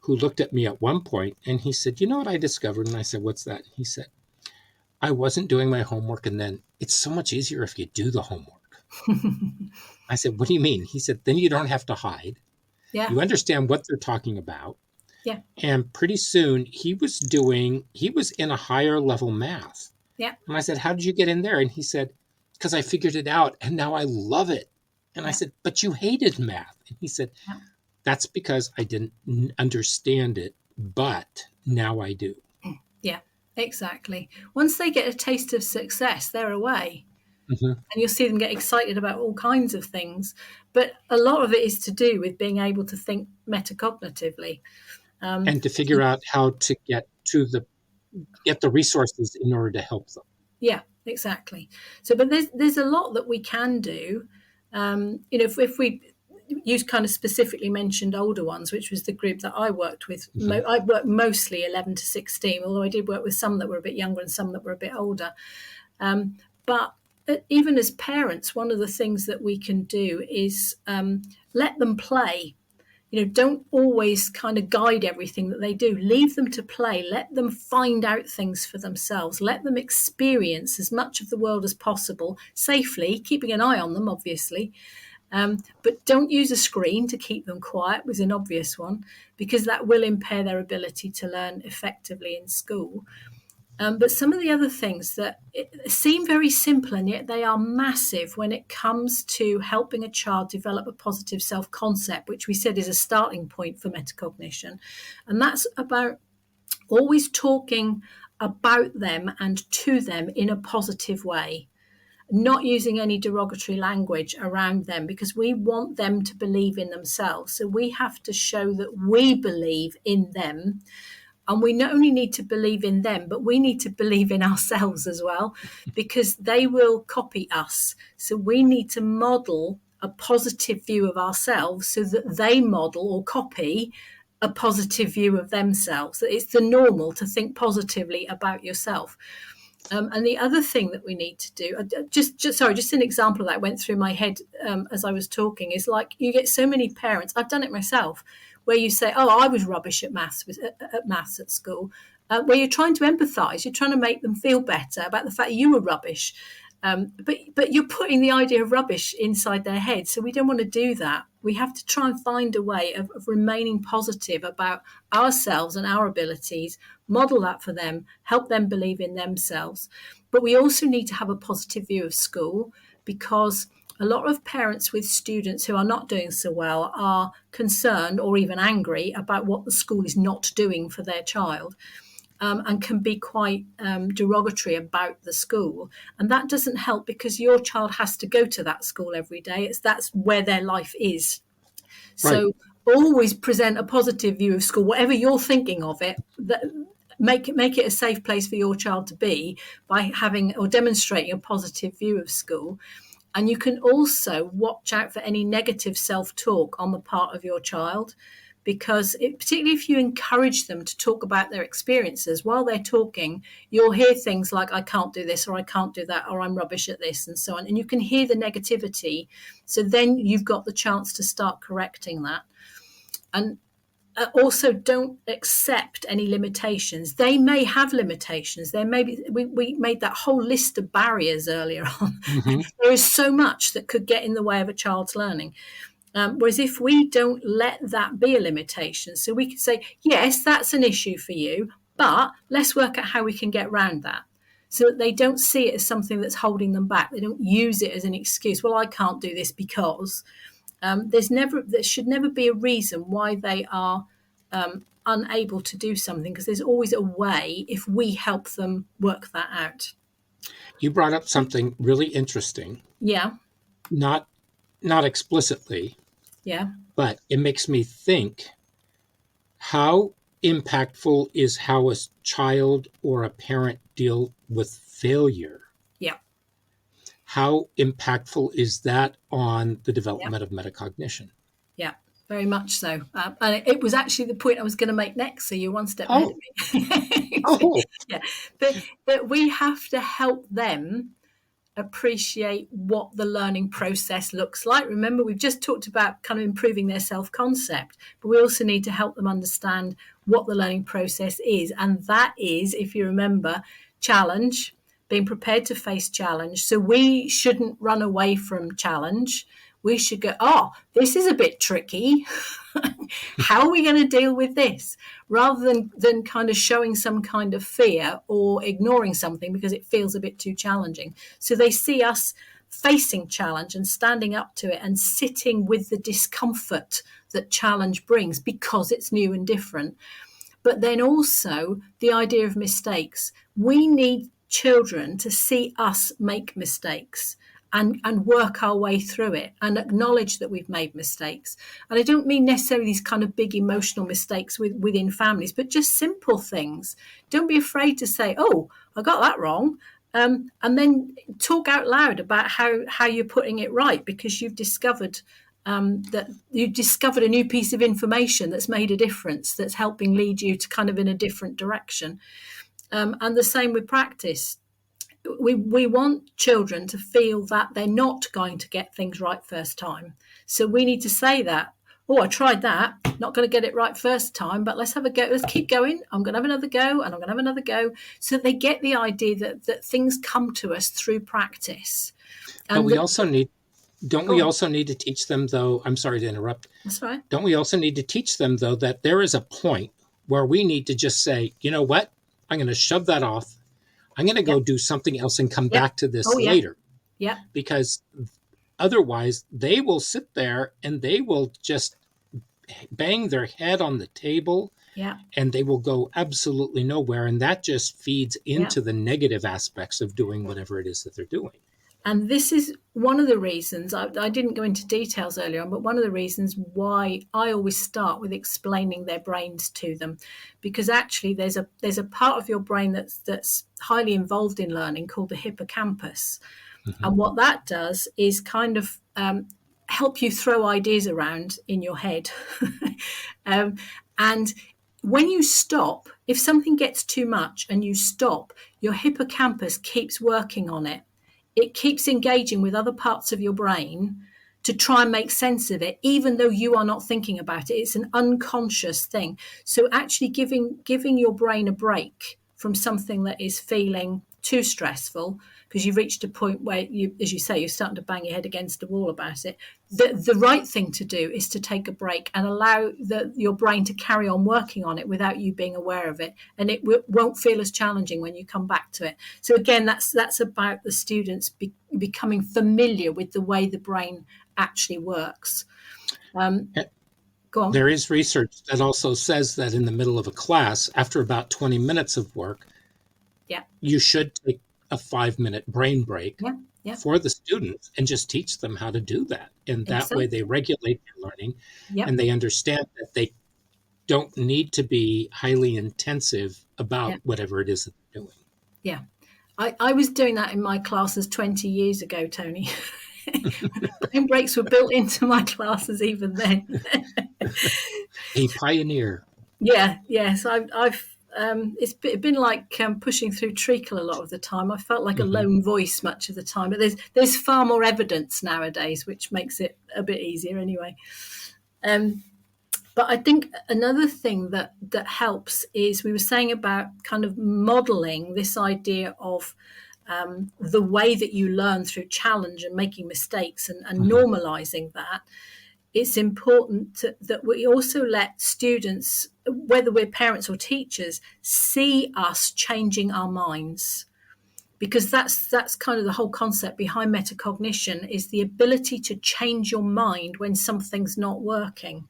S3: who looked at me at one point and he said, "You know what I discovered?" And I said, "What's that?" He said, "I wasn't doing my homework, and then it's so much easier if you do the homework." I said, "What do you mean?" He said, "Then you don't have to hide.
S2: Yeah.
S3: You understand what they're talking about."
S2: Yeah.
S3: And pretty soon he was in a higher level math.
S2: Yeah.
S3: And I said, "How did you get in there?" And he said, "Because I figured it out and now I love it." And I said, "But you hated math." And he said, "That's because I didn't understand it, but now I do."
S2: Yeah, exactly. Once they get a taste of success, they're away.
S3: Mm-hmm.
S2: And you'll see them get excited about all kinds of things. But a lot of it is to do with being able to think metacognitively.
S3: And to figure out how to get the resources in order to help them.
S2: Yeah, exactly. So, but there's a lot that we can do. If we you kind of specifically mentioned older ones, which was the group that I worked with.
S3: Mm-hmm.
S2: I worked mostly 11 to 16, although I did work with some that were a bit younger and some that were a bit older. But even as parents, one of the things that we can do is let them play. Don't always kind of guide everything that they do. Leave them to play. Let them find out things for themselves. Let them experience as much of the world as possible safely, keeping an eye on them, obviously. But don't use a screen to keep them quiet, was an obvious one, because that will impair their ability to learn effectively in school. But some of the other things that seem very simple, and yet they are massive when it comes to helping a child develop a positive self-concept, which we said is a starting point for metacognition. And that's about always talking about them and to them in a positive way, not using any derogatory language around them, because we want them to believe in themselves. So we have to show that we believe in them. And we not only need to believe in them, but we need to believe in ourselves as well, because they will copy us. So we need to model a positive view of ourselves so that they model or copy a positive view of themselves. That it's the normal to think positively about yourself. And the other thing that we need to do, just an example of that went through my head as I was talking, is like you get so many parents, I've done it myself, where you say, "Oh, I was rubbish at maths at school," where you're trying to empathise, you're trying to make them feel better about the fact you were rubbish. But you're putting the idea of rubbish inside their head. So we don't want to do that. We have to try and find a way of remaining positive about ourselves and our abilities, model that for them, help them believe in themselves. But we also need to have a positive view of school, because a lot of parents with students who are not doing so well are concerned or even angry about what the school is not doing for their child. And can be quite derogatory about the school. And that doesn't help, because your child has to go to that school every day. That's where their life is. So always present a positive view of school, whatever you're thinking of it, make it a safe place for your child to be by having or demonstrating a positive view of school. And you can also watch out for any negative self-talk on the part of your child, because particularly if you encourage them to talk about their experiences while they're talking, you'll hear things like, "I can't do this," or "I can't do that," or "I'm rubbish at this," and so on. And you can hear the negativity. So then you've got the chance to start correcting that. And also don't accept any limitations. They may have limitations. There may be, we made that whole list of barriers earlier on. Mm-hmm. There is so much that could get in the way of a child's learning. Whereas if we don't let that be a limitation, so we could say, yes, that's an issue for you, but let's work out how we can get around that, so that they don't see it as something that's holding them back. They don't use it as an excuse. Well, I can't do this because there should never be a reason why they are unable to do something, because there's always a way if we help them work that out.
S3: You brought up something really interesting.
S2: Yeah.
S3: Not explicitly.
S2: Yeah.
S3: But it makes me think, how impactful is how a child or a parent deal with failure?
S2: Yeah.
S3: How impactful is that on the development of metacognition?
S2: Yeah, very much so. And it was actually the point I was going to make next, so you're one step ahead of me.
S3: Oh.
S2: Yeah. But we have to help them appreciate what the learning process looks like. Remember, we've just talked about kind of improving their self-concept, but we also need to help them understand what the learning process is. And that is, if you remember, challenge, being prepared to face challenge. So we shouldn't run away from challenge. We should go, oh, this is a bit tricky. How are we going to deal with this? Rather than kind of showing some kind of fear or ignoring something because it feels a bit too challenging. So they see us facing challenge and standing up to it and sitting with the discomfort that challenge brings because it's new and different. But then also the idea of mistakes. We need children to see us make mistakes and work our way through it and acknowledge that we've made mistakes. And I don't mean necessarily these kind of big emotional mistakes within families, but just simple things. Don't be afraid to say, oh, I got that wrong. And then talk out loud about how you're putting it right, because you've discovered that you've discovered a new piece of information that's made a difference, that's helping lead you to kind of in a different direction. And the same with practice. We want children to feel that they're not going to get things right first time. So we need to say that, oh, I tried that, not going to get it right first time, but let's have a go. Let's keep going. I'm going to have another go, and I'm going to have another go. So they get the idea that things come to us through practice. And
S3: but we also need, we also need to teach them, though, I'm sorry to interrupt.
S2: That's right.
S3: Don't we also need to teach them, though, that there is a point where we need to just say, you know what, I'm going to shove that off. I'm going to go do something else and come back to this later.
S2: Yeah.
S3: Because otherwise they will sit there and they will just bang their head on the table and they will go absolutely nowhere. And that just feeds into the negative aspects of doing whatever it is that they're doing.
S2: And this is one of the reasons, I didn't go into details earlier on, but one of the reasons why I always start with explaining their brains to them. Because actually there's a part of your brain that's highly involved in learning called the hippocampus. Mm-hmm. And what that does is kind of help you throw ideas around in your head. And when you stop, if something gets too much and you stop, your hippocampus keeps working on it. It keeps engaging with other parts of your brain to try and make sense of it, even though you are not thinking about it. It's an unconscious thing. So actually giving your brain a break from something that is feeling too stressful, because you've reached a point where you, as you say, you're starting to bang your head against the wall about it. The right thing to do is to take a break and allow your brain to carry on working on it without you being aware of it. And it won't feel as challenging when you come back to it. So again, that's about the students becoming familiar with the way the brain actually works. Go on.
S3: There is research that also says that in the middle of a class, after about 20 minutes of work, you should take a 5-minute brain break for the students and just teach them how to do that. And that way they regulate their learning and they understand that they don't need to be highly intensive about whatever it is that they're doing. Yeah.
S2: I was doing that in my classes 20 years ago, Tony. Brain breaks were built into my classes even then.
S3: A pioneer.
S2: Yes. I've it's been like pushing through treacle a lot of the time. I felt like a lone voice much of the time, but there's far more evidence nowadays, which makes it a bit easier anyway. But I think another thing that helps is we were saying about kind of modeling this idea of the way that you learn through challenge and making mistakes and normalizing that. It's important that we also let students, whether we're parents or teachers, see us changing our minds. Because that's kind of the whole concept behind metacognition, is the ability to change your mind when something's not working.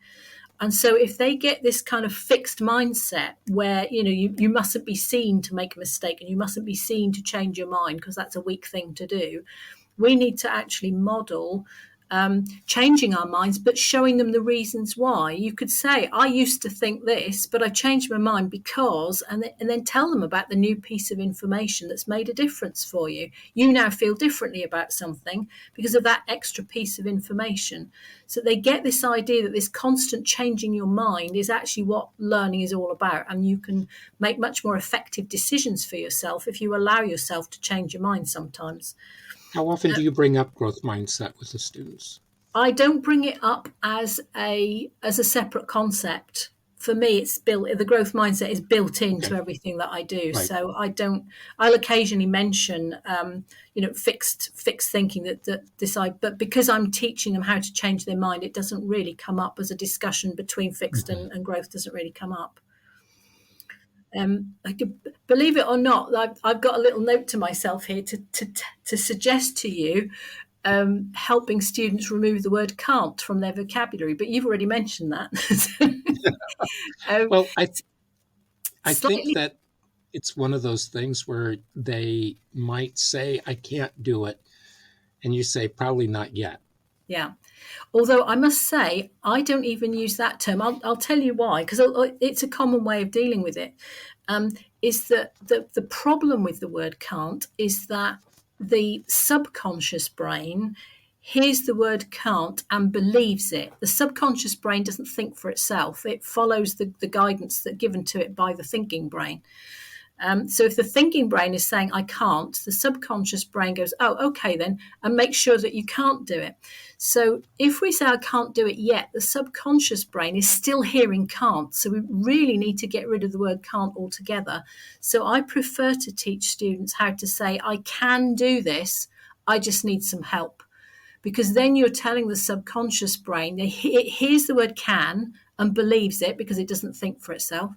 S2: And so if they get this kind of fixed mindset where, you mustn't be seen to make a mistake and you mustn't be seen to change your mind because that's a weak thing to do, we need to actually model changing our minds, but showing them the reasons why. You could say, I used to think this, but I changed my mind because, and then tell them about the new piece of information that's made a difference for you. You now feel differently about something because of that extra piece of information. So they get this idea that this constant changing your mind is actually what learning is all about. And you can make much more effective decisions for yourself if you allow yourself to change your mind sometimes.
S3: How often do you bring up growth mindset with the students?
S2: I don't bring it up as a separate concept. For me, it's built. The growth mindset is built into everything that I do.
S3: Right.
S2: So I don't. I'll occasionally mention, fixed thinking that decide. But because I'm teaching them how to change their mind, it doesn't really come up as a discussion between fixed and growth. Doesn't really come up. Believe it or not, I've got a little note to myself here to suggest to you. Helping students remove the word can't from their vocabulary, but you've already mentioned that.
S3: Well, I think that it's one of those things where they might say, I can't do it. And you say, probably not yet.
S2: Yeah. Although I must say, I don't even use that term. I'll tell you why, because it's a common way of dealing with it. Is that the problem with the word can't is that the subconscious brain hears the word can't and believes it. The subconscious brain doesn't think for itself. It follows the guidance that's given to it by the thinking brain. So if the thinking brain is saying, I can't, the subconscious brain goes, oh, okay then, and make sure that you can't do it. So if we say, I can't do it yet, the subconscious brain is still hearing can't. So we really need to get rid of the word can't altogether. So I prefer to teach students how to say, I can do this, I just need some help. Because then you're telling the subconscious brain, it hears the word can and believes it because it doesn't think for itself.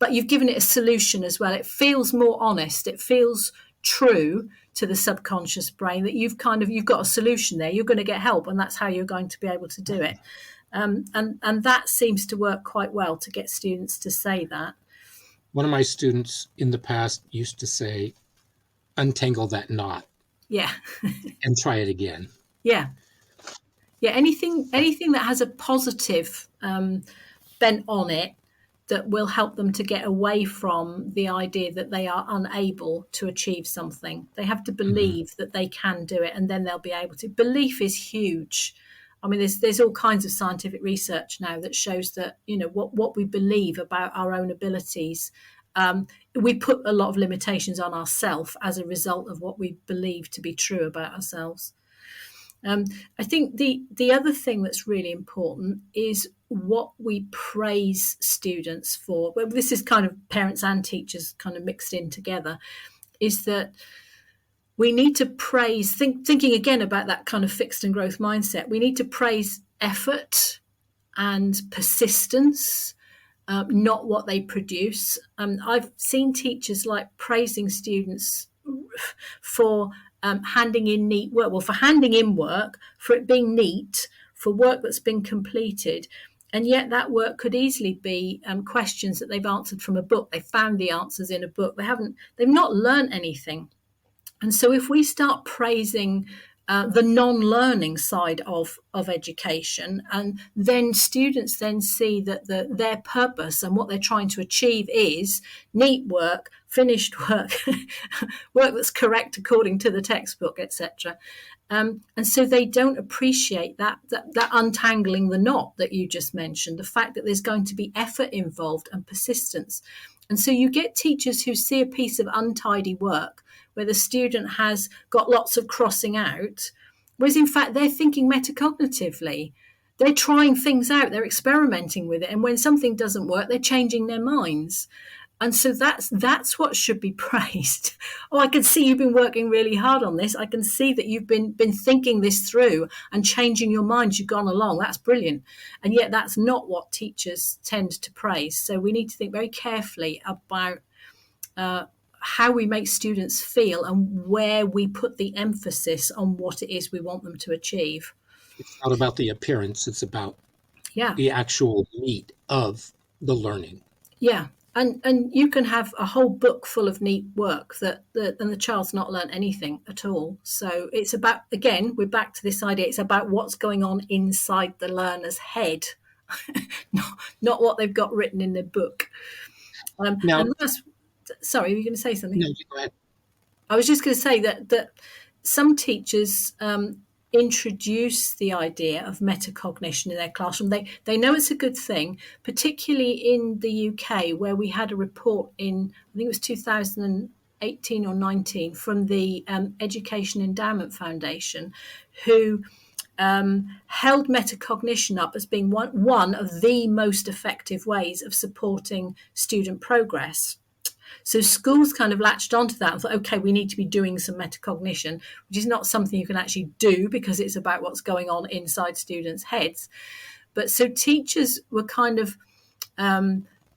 S2: But you've given it a solution as well. It feels more honest. It feels true to the subconscious brain that you've got a solution there. You're going to get help, and that's how you're going to be able to do it. And that seems to work quite well to get students to say that.
S3: One of my students in the past used to say, untangle that knot.
S2: Yeah.
S3: And try it again.
S2: Yeah. Yeah. Anything that has a positive bent on it that will help them to get away from the idea that they are unable to achieve something. They have to believe that they can do it, and then they'll be able to. Belief is huge. I mean, there's all kinds of scientific research now that shows that, what we believe about our own abilities, we put a lot of limitations on ourselves as a result of what we believe to be true about ourselves. I think the other thing that's really important is what we praise students for. Well, this is kind of parents and teachers kind of mixed in together, is that we need to praise, thinking again about that kind of fixed and growth mindset, we need to praise effort and persistence, not what they produce. I've seen teachers like praising students for handing in neat work, for handing in work, for it being neat, for work that's been completed. And yet that work could easily be questions that they've answered from a book. They found the answers in a book. They've not learned anything. And so if we start praising the non-learning side of education, and then students then see that their purpose and what they're trying to achieve is neat work, finished work, work that's correct according to the textbook, etc. And so they don't appreciate that untangling the knot that you just mentioned, the fact that there's going to be effort involved and persistence. And so you get teachers who see a piece of untidy work where the student has got lots of crossing out, whereas in fact they're thinking metacognitively. They're trying things out, they're experimenting with it, and when something doesn't work, they're changing their minds. And so that's what should be praised. Oh, I can see you've been working really hard on this. I can see that you've been thinking this through and changing your mind as you've gone along. That's brilliant. And yet that's not what teachers tend to praise. So we need to think very carefully about how we make students feel and where we put the emphasis on what it is we want them to achieve.
S3: It's not about the appearance. It's about
S2: Yeah.
S3: the actual meat of the learning.
S2: Yeah. And you can have a whole book full of neat work and the child's not learned anything at all. So it's about, again, we're back to this idea. It's about what's going on inside the learner's head, not what they've got written in their book.
S3: Now,
S2: sorry, were you going to say something?
S3: No, go ahead.
S2: I was just going to say that some teachers introduce the idea of metacognition in their classroom. They know it's a good thing, particularly in the UK, where we had a report in, I think it was 2000, 18 or 19 from the Education Endowment Foundation, who held metacognition up as being one of the most effective ways of supporting student progress. So schools kind of latched onto that and thought, okay, we need to be doing some metacognition, which is not something you can actually do because it's about what's going on inside students' heads. But so teachers were kind of,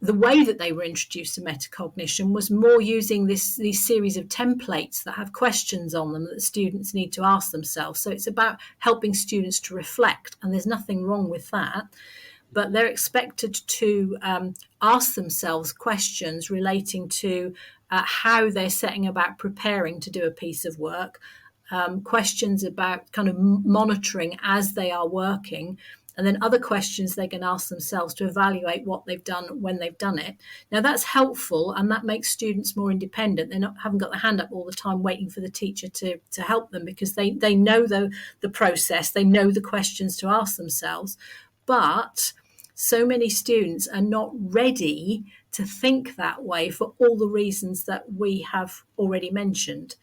S2: the way that they were introduced to metacognition was more using these series of templates that have questions on them that students need to ask themselves. So it's about helping students to reflect, and there's nothing wrong with that. But they're expected to ask themselves questions relating to how they're setting about preparing to do a piece of work, questions about kind of monitoring as they are working, and then other questions they can ask themselves to evaluate what they've done when they've done it. Now, that's helpful, and that makes students more independent. They haven't got their hand up all the time waiting for the teacher to help them, because they know the process, they know the questions to ask themselves. But so many students are not ready to think that way for all the reasons that we have already mentioned.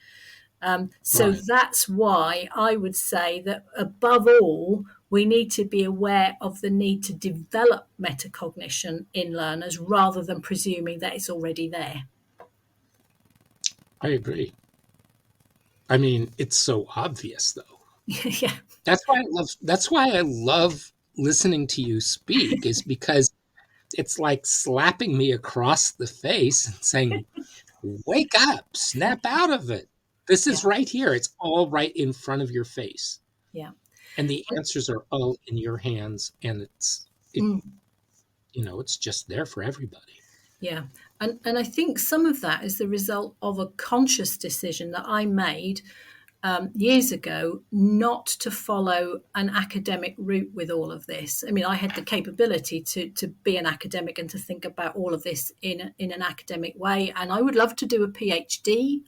S2: So
S3: Right.
S2: that's why I would say that above all, we need to be aware of the need to develop metacognition in learners rather than presuming that it's already there.
S3: I agree. I mean, it's so obvious, though.
S2: Yeah.
S3: That's why I love listening to you speak, is because it's like slapping me across the face and saying, wake up, snap out of it. This is
S2: Yeah.
S3: right here. It's all right in front of your face.
S2: Yeah.
S3: And the answers are all in your hands, and it's just there for everybody.
S2: Yeah. And I think some of that is the result of a conscious decision that I made years ago not to follow an academic route with all of this. I mean, I had the capability to be an academic and to think about all of this in an academic way. And I would love to do a PhD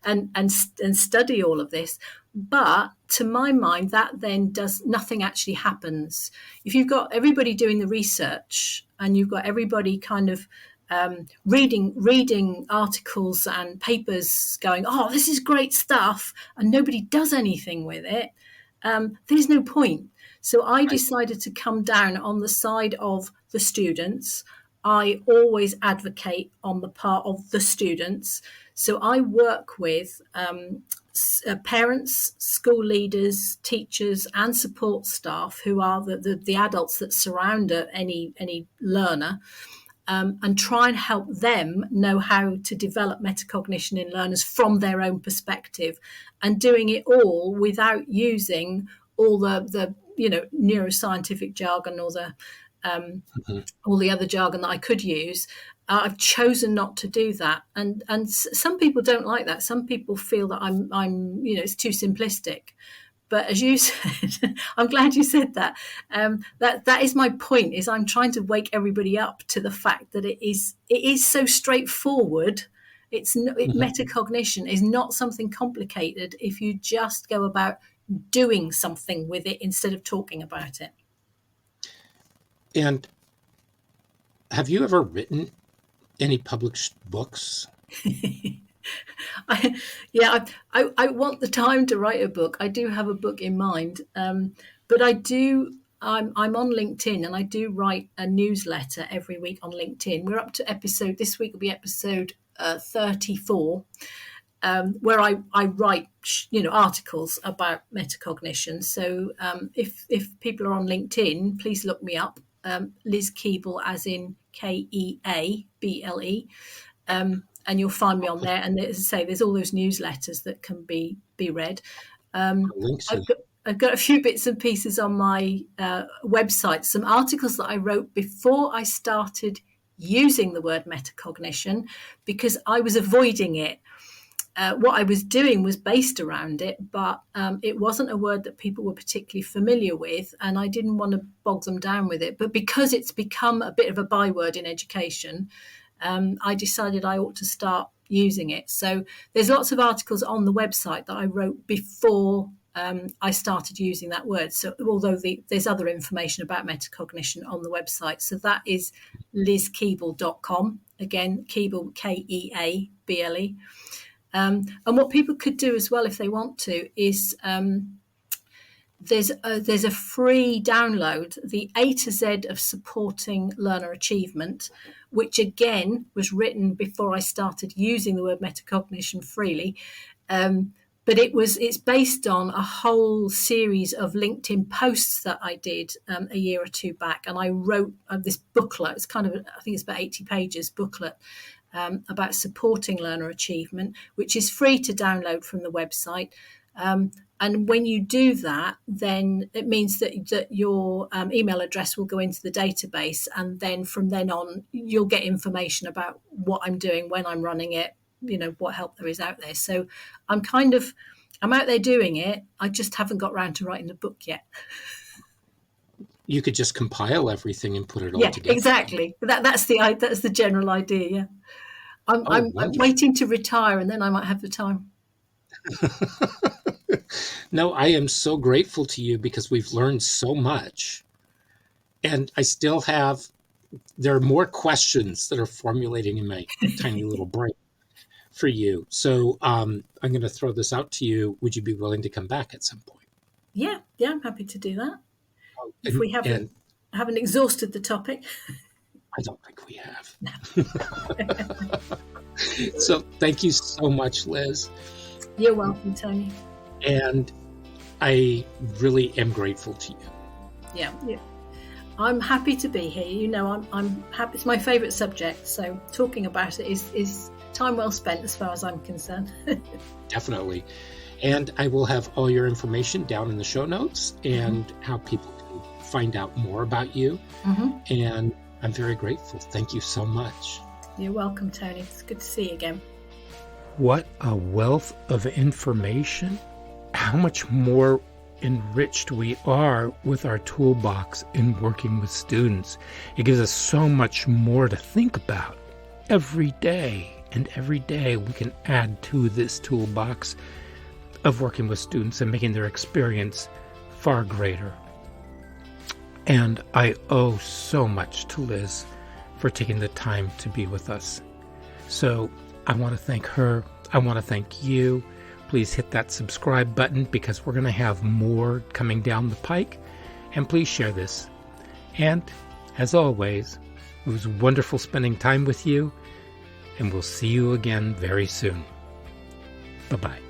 S2: and study all of this. But to my mind, that then nothing actually happens. If you've got everybody doing the research and you've got everybody kind of reading articles and papers going, oh, this is great stuff, and nobody does anything with it, there's no point. So I decided to come down on the side of the students. I always advocate on the part of the students. So I work with parents, school leaders, teachers, and support staff who are the adults that surround any learner, and try and help them know how to develop metacognition in learners from their own perspective, and doing it all without using all the neuroscientific jargon or all the other jargon that I could use. I've chosen not to do that, and some people don't like that. Some people feel that I'm it's too simplistic. But as you said, I'm glad you said that. That is my point. Is I'm trying to wake everybody up to the fact that it is so straightforward. Metacognition is not something complicated if you just go about doing something with it instead of talking about it.
S3: And have you ever written any published books?
S2: I want the time to write a book. I do have a book in mind, but I'm on LinkedIn, and I do write a newsletter every week on LinkedIn. We're up to this week will be episode 34, where I write articles about metacognition. So if people are on LinkedIn, please look me up, Liz Keable, as in Keable, and you'll find me on there. And as I say, there's all those newsletters that can be read. I've got a few bits and pieces on my website, some articles that I wrote before I started using the word metacognition, because I was avoiding it. What I was doing was based around it, but it wasn't a word that people were particularly familiar with, and I didn't want to bog them down with it. But because it's become a bit of a byword in education, I decided I ought to start using it. So there's lots of articles on the website that I wrote before I started using that word. So although there's other information about metacognition on the website. So that is lizkeable.com, again, Keable, Keable. And what people could do as well, if they want to, is there's a free download, the A to Z of supporting learner achievement, which again was written before I started using the word metacognition freely. But it's based on a whole series of LinkedIn posts that I did a year or two back. And I wrote this booklet. It's kind of, I think it's about 80 pages booklet about supporting learner achievement, which is free to download from the website. And when you do that, then it means that your email address will go into the database. And then from then on, you'll get information about what I'm doing, when I'm running it, what help there is out there. So I'm out there doing it. I just haven't got around to writing the book yet.
S3: You could just compile everything and put it all together.
S2: Exactly. That's the general idea. Yeah. I'm waiting to retire, and then I might have the time.
S3: No, I am so grateful to you because we've learned so much. And I still there are more questions that are formulating in my tiny little brain for you. So I'm going to throw this out to you. Would you be willing to come back at some point?
S2: Yeah, I'm happy to do that. If we haven't exhausted the topic.
S3: I don't think we have. So thank you so much, Liz.
S2: You're welcome, Tony.
S3: And I really am grateful to you.
S2: Yeah. I'm happy to be here. I'm happy. It's my favourite subject. So talking about it is time well spent as far as I'm concerned.
S3: Definitely. And I will have all your information down in the show notes and how people can find out more about you. Mm-hmm. And I'm very grateful. Thank you so much.
S2: You're welcome, Tony. It's good to see you again.
S1: What a wealth of information. How much more enriched we are with our toolbox in working with students. It gives us so much more to think about every day. And every day we can add to this toolbox of working with students and making their experience far greater. And I owe so much to Liz for taking the time to be with us. So I want to thank her. I want to thank you. Please hit that subscribe button because we're going to have more coming down the pike. And please share this. And as always, it was wonderful spending time with you. And we'll see you again very soon. Bye-bye.